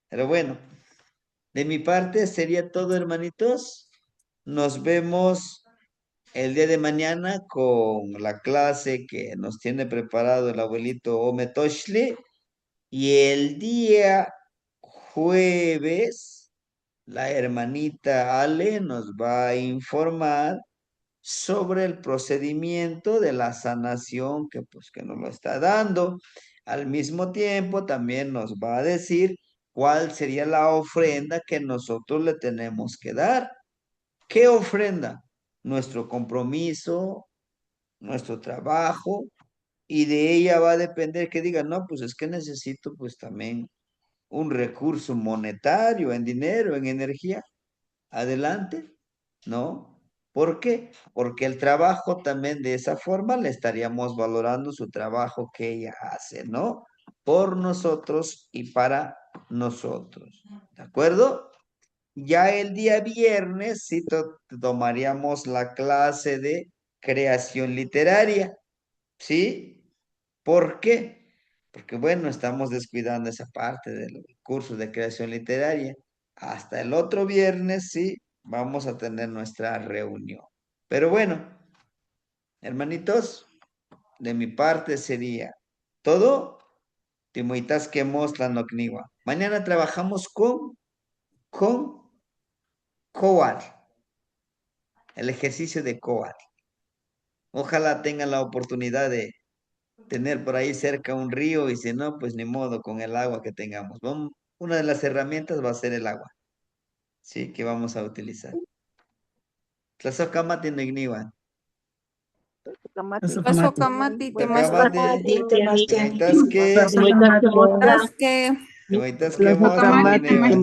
Pero bueno, de mi parte sería todo, hermanitos. Nos vemos el día de mañana con la clase que nos tiene preparado el abuelito Ometoshli. Y el día jueves, la hermanita Ale nos va a informar sobre el procedimiento de la sanación que pues que nos lo está dando. Al mismo tiempo también nos va a decir cuál sería la ofrenda que nosotros le tenemos que dar. ¿Qué ofrenda? Nuestro compromiso, nuestro trabajo, y de ella va a depender que diga, no, pues es que necesito pues también un recurso monetario, en dinero, en energía. Adelante, ¿no? ¿Por qué? Porque el trabajo también de esa forma le estaríamos valorando su trabajo que ella hace, ¿no? Por nosotros y para nosotros. ¿De acuerdo? Ya el día viernes sí tomaríamos la clase de creación literaria, ¿sí? ¿Por qué? Porque bueno, estamos descuidando esa parte del curso de creación literaria. Hasta el otro viernes sí vamos a tener nuestra reunión. Pero bueno, hermanitos, de mi parte sería todo. Timoitas que la nocniwa. Mañana trabajamos con Coal, el ejercicio de Coal. Ojalá tengan la oportunidad de tener por ahí cerca un río y si no, pues ni modo con el agua que tengamos. Una de las herramientas va a ser el agua, ¿sí? Que vamos a utilizar. Tlazocamati no igniwan. Pasukamati, Tlacamati, Temachtiani. Timoitas que Ahorita que mos la Pasukamati, nocniwa.